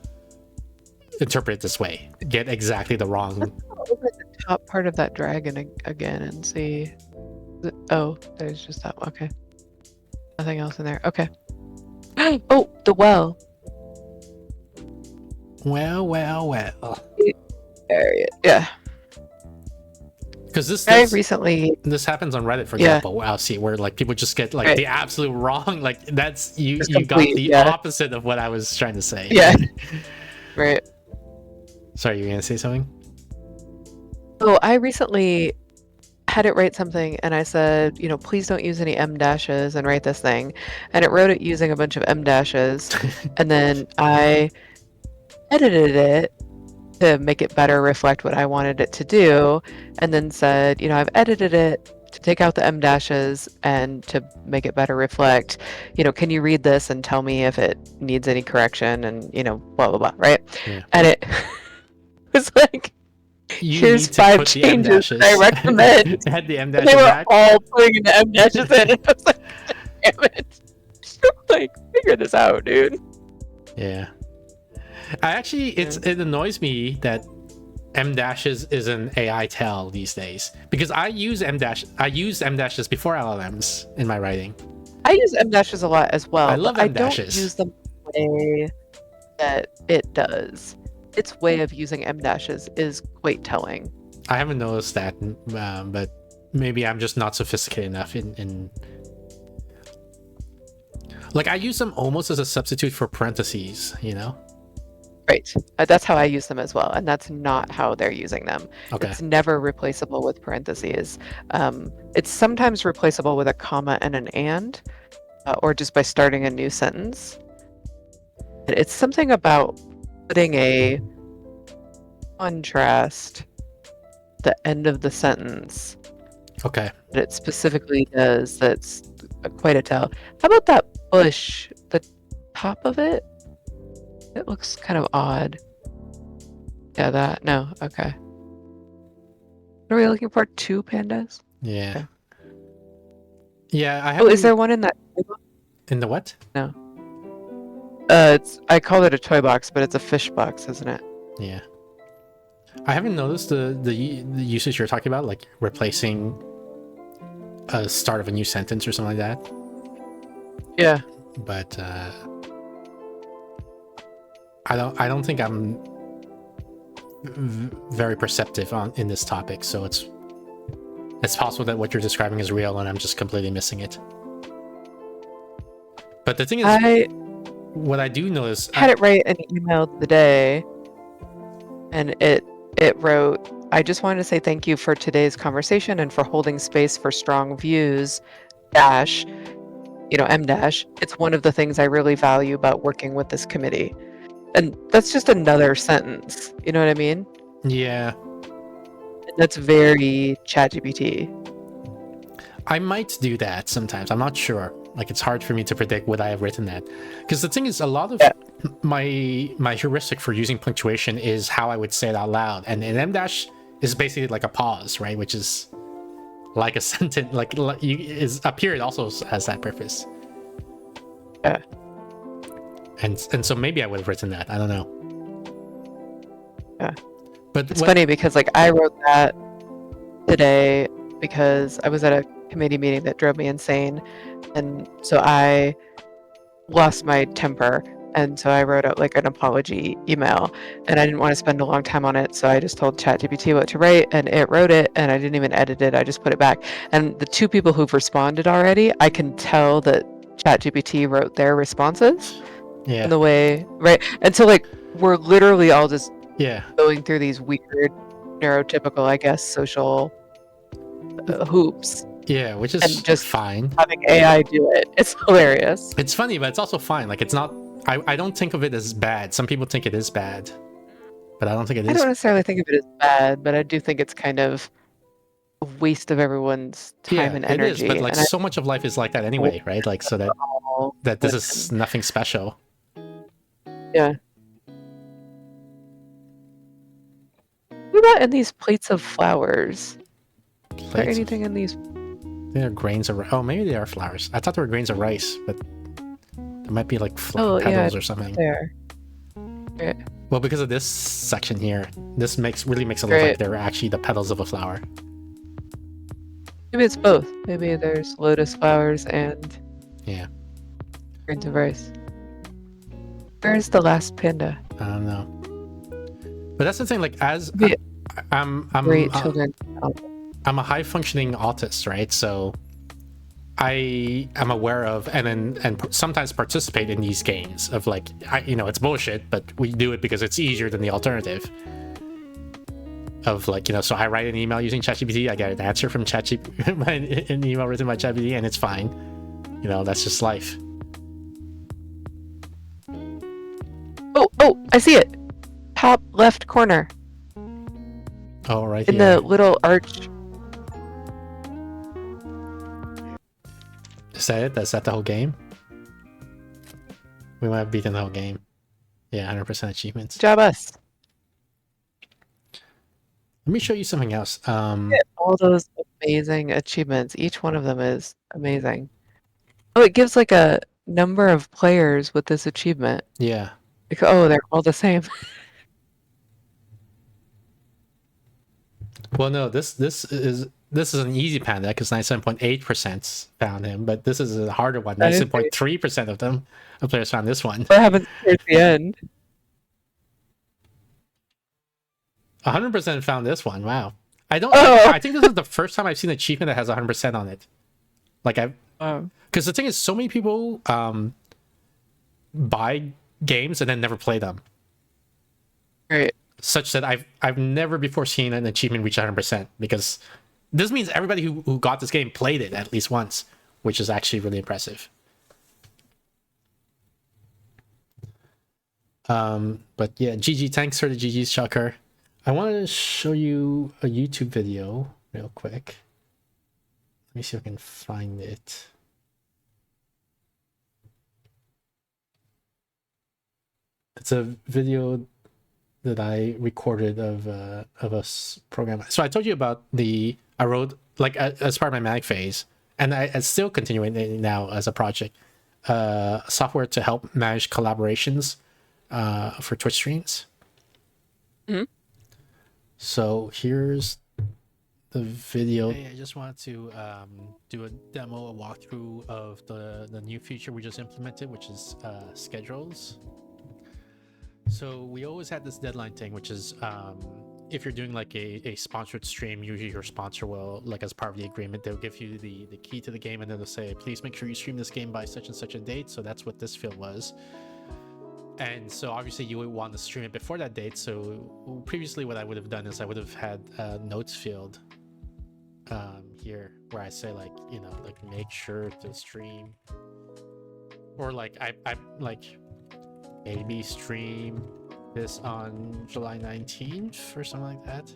interpret it this way, get exactly the wrong.
Let's go over the top part of that dragon again and see. Oh, there's just that. Okay. Nothing else in there. Okay. Oh, the well.
Well.
Yeah.
Because this
recently
happens on Reddit, for example. I'll see where like people just get like the absolute wrong. Like that's you got the opposite of what I was trying to say.
Yeah. Right.
Sorry, you were gonna say something?
Oh, I recently had it write something and I said, please don't use any M dashes and write this thing. And it wrote it using a bunch of M dashes. And then I edited it to make it better reflect what I wanted it to do. And then said, I've edited it to take out the M dashes and to make it better reflect, can you read this and tell me if it needs any correction and, blah, blah, blah, right?
Yeah.
And it was like, here's 5 changes that I recommend.
It had the M dashes
They were
back.
all putting the M dashes in, and I was like, damn it. Like, figure this out, dude.
Yeah. It annoys me that M dashes is an AI tell these days because I use M dashes before LLMs in my writing.
I use M dashes a lot as well.
I love M dashes.
I don't use them the way that it does. Its way of using M dashes is quite telling.
I haven't noticed that, but maybe I'm just not sophisticated enough in like I use them almost as a substitute for parentheses,
Right. That's how I use them as well, and that's not how they're using them.
Okay.
It's never replaceable with parentheses. It's sometimes replaceable with a comma and an and, or just by starting a new sentence. It's something about putting a contrast at the end of the sentence.
Okay.
That it specifically does. That's quite a tell. How about that bush? The top of it? It looks kind of odd. Yeah, that. No. Okay. What are we looking for? 2 pandas?
Yeah.
Okay.
Yeah, I have.
Oh, is there one in that?
In the what?
No. I called it a toy box, but it's a fish box, isn't it?
Yeah. I haven't noticed the usage you're talking about, like replacing a start of a new sentence or something like that.
Yeah.
But I don't think I'm very perceptive in this topic, so it's possible that what you're describing is real and I'm just completely missing it. But the thing is, what I do know is
I had it write an email today, and it wrote, I just wanted to say thank you for today's conversation and for holding space for strong views, dash, M dash. It's one of the things I really value about working with this committee. And that's just another sentence. You know what I mean?
Yeah.
That's very ChatGPT.
I might do that sometimes. I'm not sure. Like, it's hard for me to predict would I have written that. Because the thing is, a lot of my heuristic for using punctuation is how I would say it out loud. And an M dash is basically like a pause, right? Which is like a sentence, a period also has that purpose.
Yeah.
And so maybe I would have written that. I don't know.
Yeah.
But
it's funny because I wrote that today because I was at a committee meeting that drove me insane, and so I lost my temper. And so I wrote out like an apology email, and I didn't want to spend a long time on it. So I just told ChatGPT what to write, and it wrote it, and I didn't even edit it. I just put it back. And the 2 people who've responded already, I can tell that ChatGPT wrote their responses in the way, right? And so like we're literally all just going through these weird neurotypical, I guess, social hoops.
Yeah, which is
and just
fine.
Having AI do it, it's hilarious.
It's funny, but it's also fine. Like, it's not. I don't think of it as bad. Some people think it is bad, but I don't think it is.
I don't necessarily think of it as bad, but I do think it's kind of a waste of everyone's time and energy.
It is, but like so much of life is like that anyway, right? Like, so that this is nothing special.
Yeah. What about in these plates of flowers? Is there anything in these?
They are grains of. Oh, maybe they are flowers. I thought they were grains of rice, but there might be like petals or something.
There. Right.
Well, because of this section here, this really makes it look like they're actually the petals of a flower.
Maybe it's both. Maybe there's lotus flowers and grains of rice. Where's the last panda?
I don't know. But that's the thing. Like, as I'm
great children.
I'm a high functioning autist, right? So I am aware of and sometimes participate in these games of like, it's bullshit, but we do it because it's easier than the alternative. Of like, so I write an email using ChatGPT, I get an answer from ChatGPT, an email written by ChatGPT, and it's fine. That's just life.
Oh, I see it. Top left corner.
Oh, right
in
here.
the little arch.
Is that it? Is that the whole game? We might have beaten the whole game. Yeah, 100% achievements.
Good job, us.
Let me show you something else.
All those amazing achievements. Each one of them is amazing. Oh, it gives like a number of players with this achievement.
Yeah.
Oh, they're all the same.
Well, no, this is an easy panda because 97.8% found him, but this is a harder one. 97.3% of them of players found this one.
What happens towards the end?
100% found this one. Wow. I think this is the first time I've seen an achievement that has 100% on it. Like because the thing is, so many people buy games and then never play them.
Right.
Such that I've never before seen an achievement reach 100%, because this means everybody who got this game played it at least once, which is actually really impressive. But yeah, GG, thanks for the GG's, Chucker. I want to show you a YouTube video real quick. Let me see if I can find it. It's a video that I recorded of a program. So I told you about I wrote like as part of my mag phase, and I still continuing it now as a project, software to help manage collaborations for Twitch streams.
Mm-hmm.
So here's the video. Hey, I just wanted to do a demo, a walkthrough of the new feature we just implemented, which is schedules. So we always had this deadline thing, which is if you're doing like a sponsored stream, usually your sponsor will, like as part of the agreement, they'll give you the key to the game, and then they'll say, please make sure you stream this game by such and such a date. So that's what this field was. And so obviously you would want to stream it before that date. So previously what I would have done is I would have had a notes field here where I say like, like make sure to stream, or like I like maybe stream this on July 19th or something like that,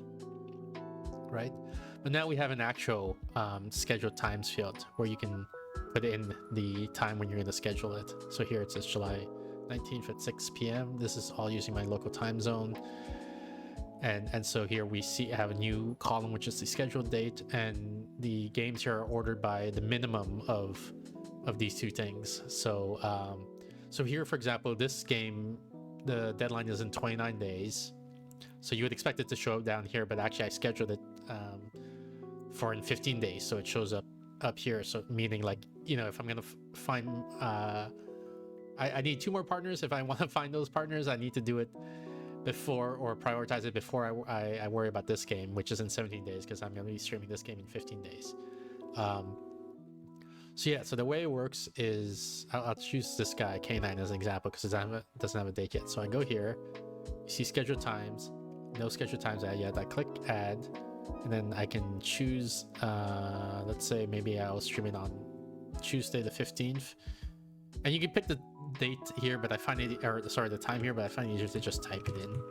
right? But now we have an actual scheduled times field where you can put in the time when you're going to schedule it. So here it says July 19th at 6 p.m. This is all using my local time zone. And so here we have a new column, which is the scheduled date, and the games here are ordered by the minimum of these two things. So so here, for example, this game, the deadline is in 29 days. So you would expect it to show up down here, but actually I scheduled it for in 15 days. So it shows up here. So meaning like, if I'm going to find, I need 2 more partners. If I want to find those partners, I need to do it before, or prioritize it before I worry about this game, which is in 17 days, because I'm going to be streaming this game in 15 days. So yeah, so the way it works is I'll choose this guy K9 as an example because it doesn't have a date yet. So I go here, you see scheduled times, no scheduled times yet. I click add, and then I can choose. Let's say maybe I'll stream it on Tuesday the 15th, and you can pick the date here, but I find it, or sorry, the time here, but I find it easier to just type it in.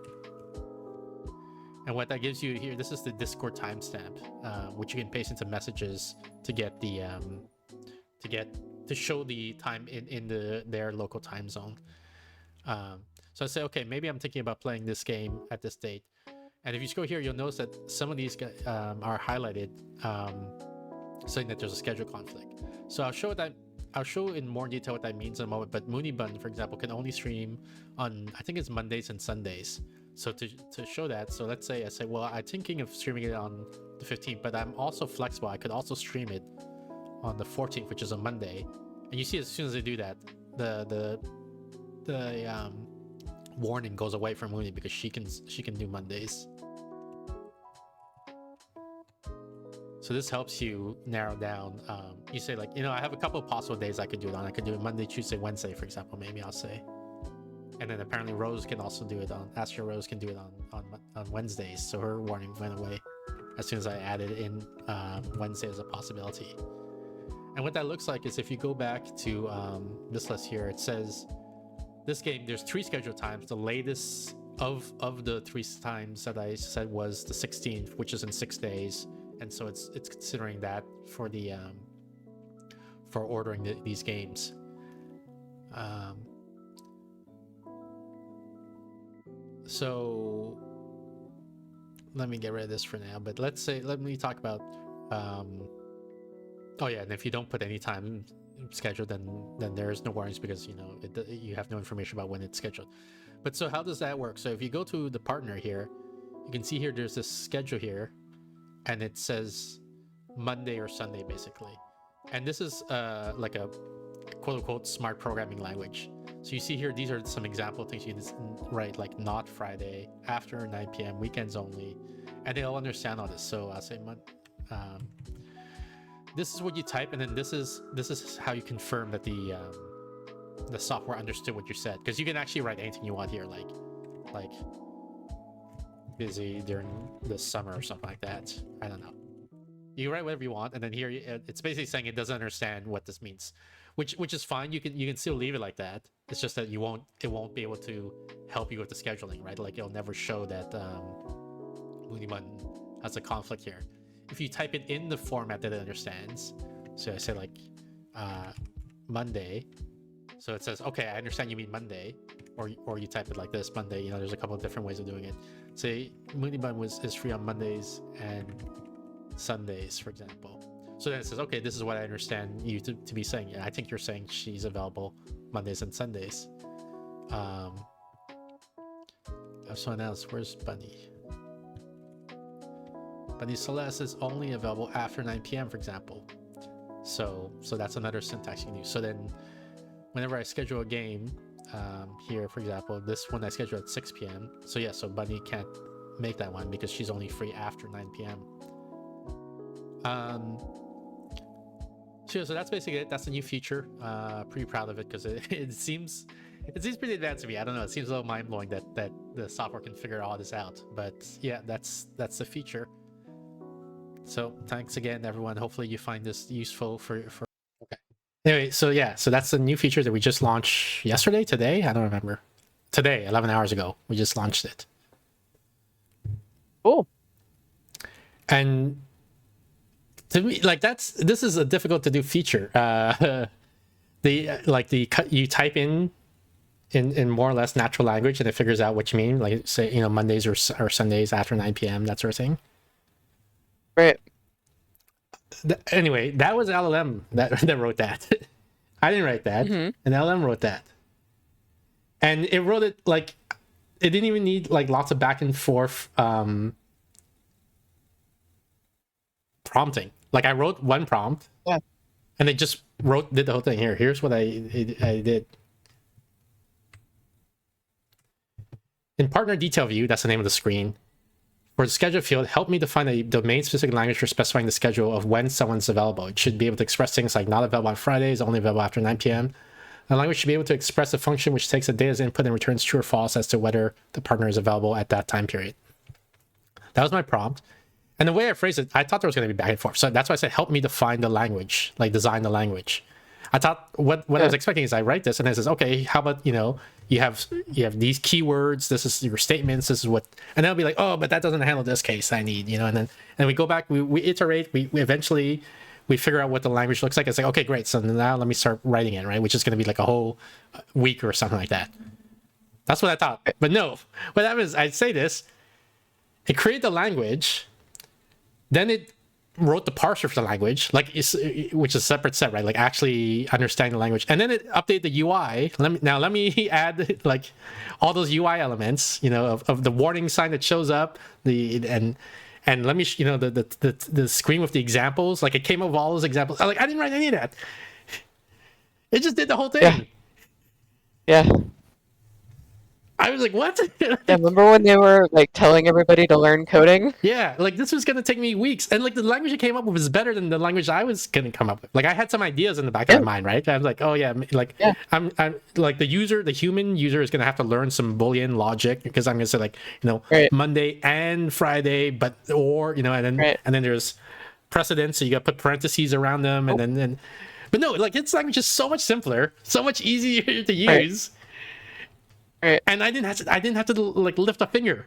And what that gives you here, this is the Discord timestamp, which you can paste into messages to get the to show the time in their local time zone. So I say, okay, maybe I'm thinking about playing this game at this date. And if you scroll here, you'll notice that some of these are highlighted, saying that there's a schedule conflict. So I'll show in more detail what that means in a moment. But Moonybun, for example, can only stream on, I think it's Mondays and Sundays. So to show that, so let's say I say, well, I'm thinking of streaming it on the 15th, but I'm also flexible. I could also stream it on the 14th, which is a Monday. And you see, as soon as I do that, the warning goes away from Mooney because she can do Mondays. So this helps you narrow down. You say, like, I have a couple of possible days I could do it on. I could do it Monday, Tuesday, Wednesday, for example. Maybe I'll say. And then apparently Rose can also do it on. Astro Rose can do it on Wednesdays. So her warning went away as soon as I added in Wednesday as a possibility. And what that looks like is if you go back to this list here, it says this game, there's 3 scheduled times. The latest of the 3 times that I said was the 16th, which is in 6 days. And so it's considering that for the for ordering these games. So let me get rid of this for now. But let me talk about. Oh yeah, and if you don't put any time scheduled, then there's no warnings because you have no information about when it's scheduled. But so how does that work? So if you go to the partner here, you can see here there's this schedule here, and it says Monday or Sunday basically. And this is like a quote unquote smart programming language. So you see here, these are some example things you can write, like not Friday, after 9 p.m, weekends only, and they'll understand all this. So I'll say this is what you type, and then this is how you confirm that the software understood what you said, because you can actually write anything you want here, like busy during the summer or something like that. I don't know. You write whatever you want, and then here it's basically saying it doesn't understand what this means, which is fine. You can still leave it like that. It's just that it won't be able to help you with the scheduling, right? Like it'll never show that Moonybun has a conflict here. If you type it in the format that it understands, so I say like Monday, so it says, okay, I understand you mean Monday, or you type it like this, Monday. There's a couple of different ways of doing it. Say Moonybun is free on Mondays and Sundays, for example. So then it says, okay, this is what I understand you to be saying. I think you're saying she's available Mondays and Sundays. I have someone else. Where's Bunny? Bunny Celeste is only available after 9 p.m, for example. So that's another syntax you can use. So then whenever I schedule a game, here, for example, this one I schedule at 6 p.m. So yeah, so Bunny can't make that one because she's only free after 9 p.m. So that's basically it. That's a new feature. Pretty proud of it because it seems pretty advanced to me. I don't know. It seems a little mind blowing that the software can figure all this out. But yeah, that's the feature. So thanks again, everyone. Hopefully you find this useful for. Okay. Anyway, so yeah, so that's a new feature that we just launched yesterday, today. I don't remember. Today, 11 hours ago, we just launched it.
Cool.
And to me, like this is a difficult to do feature. You type in more or less natural language and it figures out what you mean. Like say Mondays or Sundays after 9 p.m. that sort of thing.
Right.
Anyway, that was LLM that wrote that. I didn't write that.
Mm-hmm.
An LLM wrote that, and it wrote it like it didn't even need like lots of back and forth prompting. Like I wrote one prompt,
yeah,
and it just did the whole thing. Here's what I did. In partner detail view, that's the name of the screen. For the schedule field, help me define a domain-specific language for specifying the schedule of when someone's available. It should be able to express things like not available on Fridays, only available after 9 p.m. The language should be able to express a function which takes a data as input and returns true or false as to whether the partner is available at that time period. That was my prompt. And the way I phrased it, I thought there was going to be back and forth. So that's why I said, help me define the language, like design the language. I thought what I was expecting is I write this and it says, okay, how about, you know, you have these keywords, this is your statements, this is what, and then I'll be like, oh, but that doesn't handle this case I need, you know, and then we go back, we iterate, we eventually we figure out what the language looks like. It's like, okay, great. So now let me start writing it, right? Which is going to be like a whole week or something like that. That's what I thought. But no, what happens, I'd say this, it created the language, then it wrote the parser for the language, like which is a separate set, right? Like actually understanding the language, and then it updated the UI. Let me add like all those UI elements, you know, of the warning sign that shows up, and let me, you know, the screen with the examples. Like it came up with all those examples. I didn't write any of that. It just did the whole thing.
Yeah.
I was like, what?
Yeah, remember when they were like telling everybody to learn coding?
Yeah, like this was gonna take me weeks, and like the language it came up with is better than the language I was gonna come up with. Like I had some ideas in the back of my mind, right? I was like, oh yeah, like I'm like the human user is gonna have to learn some Boolean logic because I'm gonna say like, you know, Monday and Friday, but or you know, and then there's precedents, so you got to put parentheses around them, and then, but no, like its language is so much simpler, so much easier to use.
Right.
And I didn't have to like lift a finger.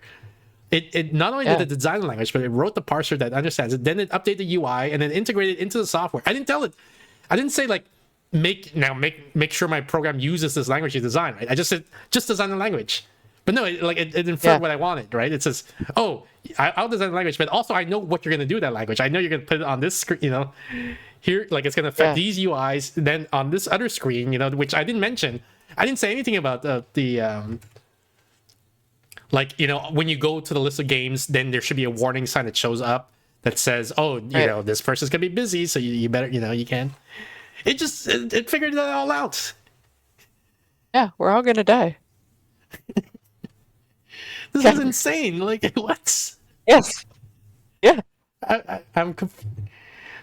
It not only did it design the language, but it wrote the parser that understands it. Then it updated the UI and then integrated it into the software. I didn't say like make sure my program uses this language you design, right? I just said just design the language. But no, it inferred what I wanted, right? It says, oh, I'll design the language, but also I know what you're gonna do with that language. I know you're gonna put it on this screen, you know, here, like it's gonna affect these UIs. Then on this other screen, you know, which I didn't mention. I didn't say anything about the like, you know, when you go to the list of games, then there should be a warning sign that shows up that says, oh, you know, this person's gonna be busy, so you better, you know, you can. It just it figured it all out.
Yeah, we're all gonna die.
This is insane. Like what?
Yes. Yeah.
I'm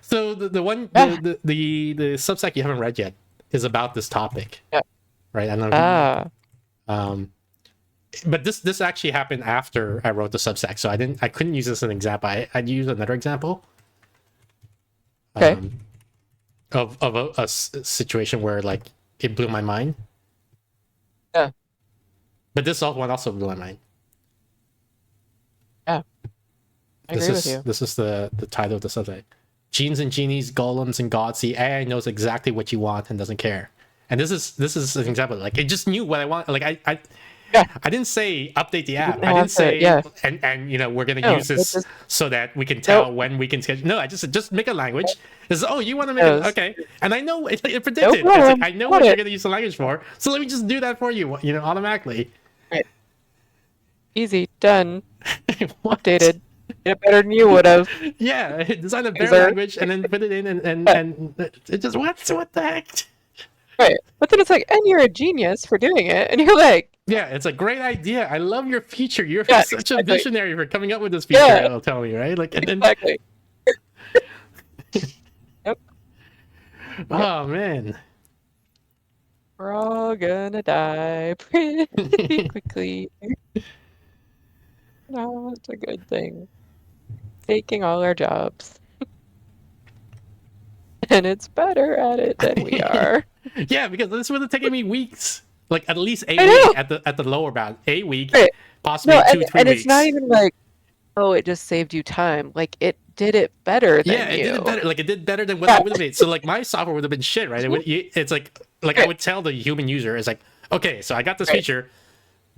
so the one the Substack you haven't read yet is about this topic.
Yeah.
Right. I don't know. But this actually happened after I wrote the Substack, so I couldn't use this as an example. I'd use another example.
Okay.
Of a situation where like it blew my mind.
Yeah.
But this one also blew my mind.
Yeah. I agree with you.
This is the title of the Substack. Genes and genies, golems and gods. The AI knows exactly what you want and doesn't care. And this is an example. Like it just knew what I want. Like I didn't say update the app. I didn't say and you know we're gonna use this so that we can tell when we can schedule. No, I just said just make a language. This is, oh, you want to make it, okay? And I know it predicted. It's like, I know what you're gonna use the language for, so let me just do that for you. You know, automatically.
Right. Easy, done. Updated. It better than you would have.
Yeah, design a better language and then put it in and it just what the heck.
Right. But then it's like, and you're a genius for doing it. And you're like...
Yeah, it's a great idea. I love your feature. You're such a visionary for coming up with this feature, it'll tell me, right? Like, and then...
Exactly. Yep.
Oh, man.
We're all gonna die pretty quickly. No, it's a good thing. Taking all our jobs. And it's better at it than we are.
Yeah, because this would have taken me weeks, like at least a week at the lower bound, a week, possibly 2-3 weeks.
And it's not even like, oh, it just saved you time. Like it did it better than you.
Yeah, it did it better. Like it did better than what I would have made. So like my software would have been shit, right? It's like I would tell the human user, it's like, okay, so I got this feature,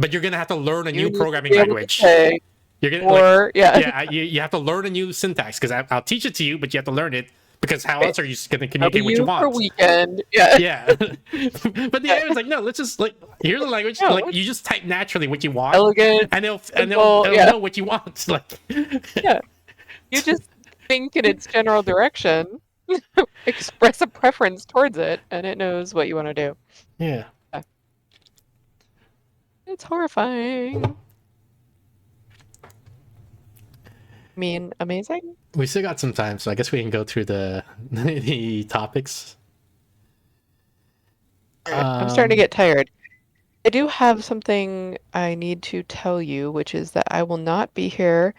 but you're gonna have to learn a new programming language. You're gonna you have to learn a new syntax because I'll teach it to you, but you have to learn it. Because how else are you going to communicate what you want?
For weekend, yeah.
But the AI was like, no, let's just like here's the language. Like you just type naturally what you want,
elegant,
and they'll know what you want. Like,
you just think in its general direction, express a preference towards it, and it knows what you want to do.
Yeah.
It's horrifying. mean, amazing.
We still got some time, so I guess we can go through the the topics.
I'm starting to get tired. I do have something I need to tell you, which is that I will not be here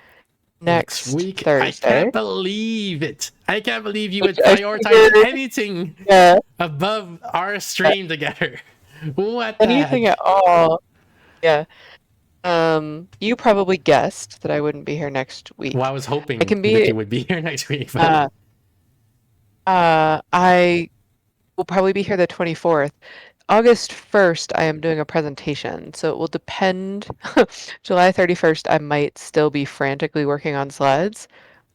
next
week.
Thursday.
I can't believe it. I can't believe you would
Which I
prioritize
figured-
anything
Yeah,
above our stream together. What the
anything
heck?
at all. Yeah. You probably guessed that I wouldn't be here next week.
Well, I was hoping
I can
that
be.
you would be here next week. But...
I will probably be here the 24th. August 1st, I am doing a presentation, so it will depend. July 31st, I might still be frantically working on slides,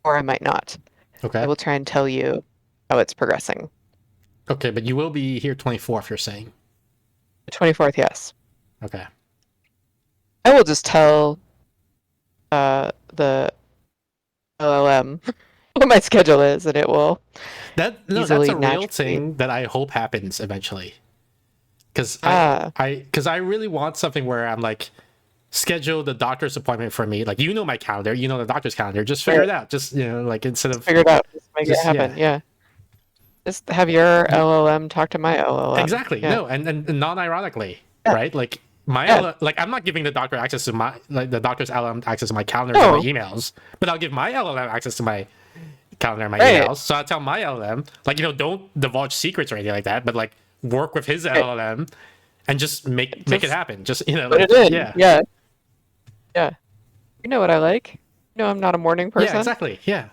or I might not.
Okay.
I will try and tell you how it's progressing.
Okay, but you will be here 24th, you're saying?
The 24th, yes.
Okay.
I will just tell the LLM what my schedule is, and it will
That's
easily,
a real
naturally.
thing that I hope happens eventually. Because I really want something where I'm like, schedule the doctor's appointment for me. Like, you know my calendar, you know the doctor's calendar. Just figure it out. Just, you know, like instead of
figure it out, just make it happen. Yeah. Just have your LLM talk to my LLM.
Exactly.
Yeah.
No, and non-ironically, right? Like my like I'm not giving the doctor access to my the doctor's LLM access to my calendar and my emails, but I'll give my LLM access to my calendar and my emails. So I tell my LLM, like, you know, don't divulge secrets or anything like that, but like work with his LLM and just make it happen. Just, you know,
put
like,
it in. Yeah. You know what I like? You know I'm not a morning person.
Yeah, exactly. Yeah.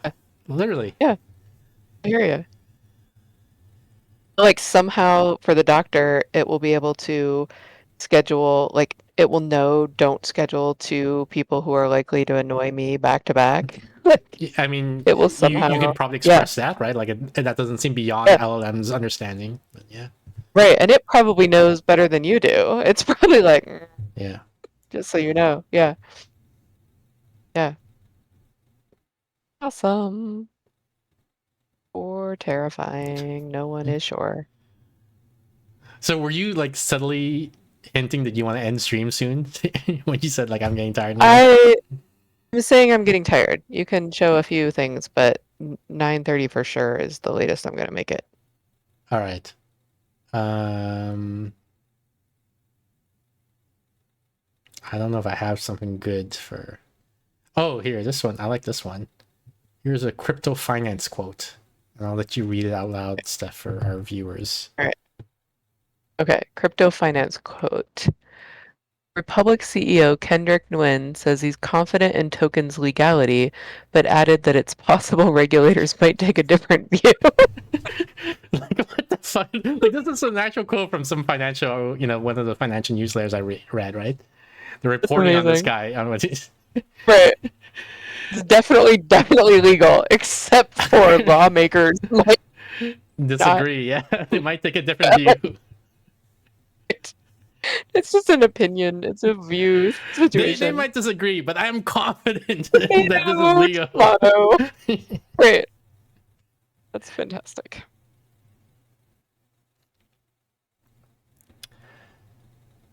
Literally.
Yeah. I hear you. Like, somehow for the doctor, it will be able to schedule, like, it will know don't schedule 2 people who are likely to annoy me back to back.
I mean,
it will somehow.
You can probably express that, right? Like, that doesn't seem beyond LLM's understanding. But yeah.
Right, and it probably knows better than you do. It's probably like,
yeah.
Just so you know, yeah. Yeah. Awesome. Or terrifying. No one is sure.
So were you like subtly hinting that you want to end stream soon when you said like I'm getting tired now?
I'm saying I'm getting tired. You can show a few things, but 9:30 for sure is the latest I'm gonna make it.
All right. I don't know if I have something good for. Oh, here, this one. I like this one. Here's a crypto finance quote, and I'll let you read it out loud, Steph, for our viewers.
All right. Okay, crypto finance quote. Republic CEO Kendrick Nguyen says he's confident in tokens' legality, but added that it's possible regulators might take a different view.
Like, what the fuck? Like, this is an actual quote from some financial, you know, one of the financial newsletters I read, right? They're reporting on this guy. On what he's...
Right. It's definitely legal, except for lawmakers might
disagree. Yeah, they might take a different view.
It's just an opinion. It's a view situation.
They might disagree, but I'm confident that this is legal.
Great. That's fantastic.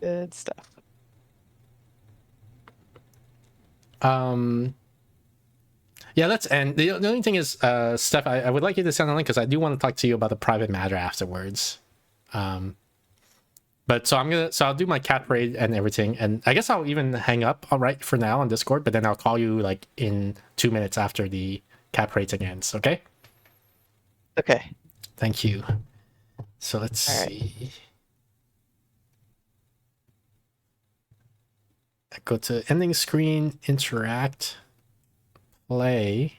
Good stuff.
Yeah, let's end. The only thing is, Steph, I would like you to send a link because I do want to talk to you about the private matter afterwards. But so I'll do my cat parade and everything, and I guess I'll even hang up right for now on Discord, but then I'll call you like in 2 minutes after the cat parade ends, okay?
Okay.
Thank you. So let's see. I go to ending screen, interact, play.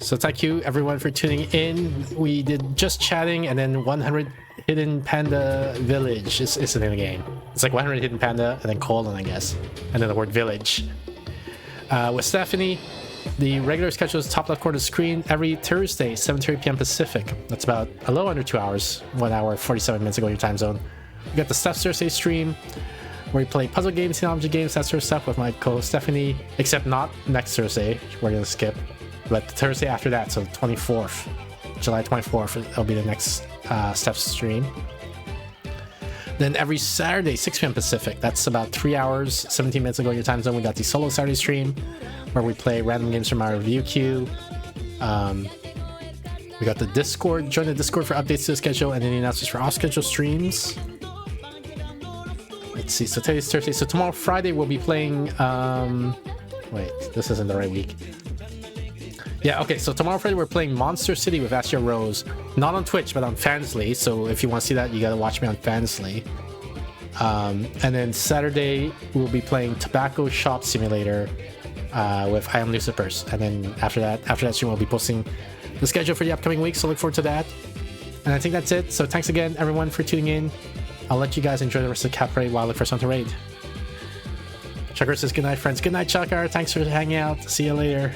So thank you everyone for tuning in. We did just chatting and then 100 Hidden Panda Village is the name of the game. It's like 100 Hidden Panda and then colon, I guess, and then the word village. With Stephanie, the regular schedule is top left corner of the screen every Thursday, 7:30 p.m. Pacific. That's about a little under 2 hours, 1 hour, 47 minutes ago your time zone. We got the Steph's Thursday stream, where we play puzzle games, theology games, that sort of stuff with my co-host Stephanie, except not next Thursday, we're gonna skip, but the Thursday after that, so 24th, July 24th, it'll be the next Steph's stream. Then every Saturday, 6 p.m. Pacific, that's about 3 hours, 17 minutes ago your time zone, we got the solo Saturday stream where we play random games from our review queue. We got the Discord. Join the Discord for updates to the schedule and any announcements for off-schedule streams. Let's see. So today's Thursday. So tomorrow, Friday, we'll be playing. Wait, this isn't the right week. Yeah, okay. So tomorrow, Friday, we're playing Monster City with Astia Rose. Not on Twitch, but on Fansly. So if you want to see that, you gotta watch me on Fansly. And then Saturday, we'll be playing Tobacco Shop Simulator with I Am Lucifers. And then after that stream, we'll be posting the schedule for the upcoming week, so look forward to that. And I think that's it. So thanks again, everyone, for tuning in. I'll let you guys enjoy the rest of the Cap Raid while I look for something to raid. Chakra says good night, friends. Good night, Chakra. Thanks for hanging out. See you later.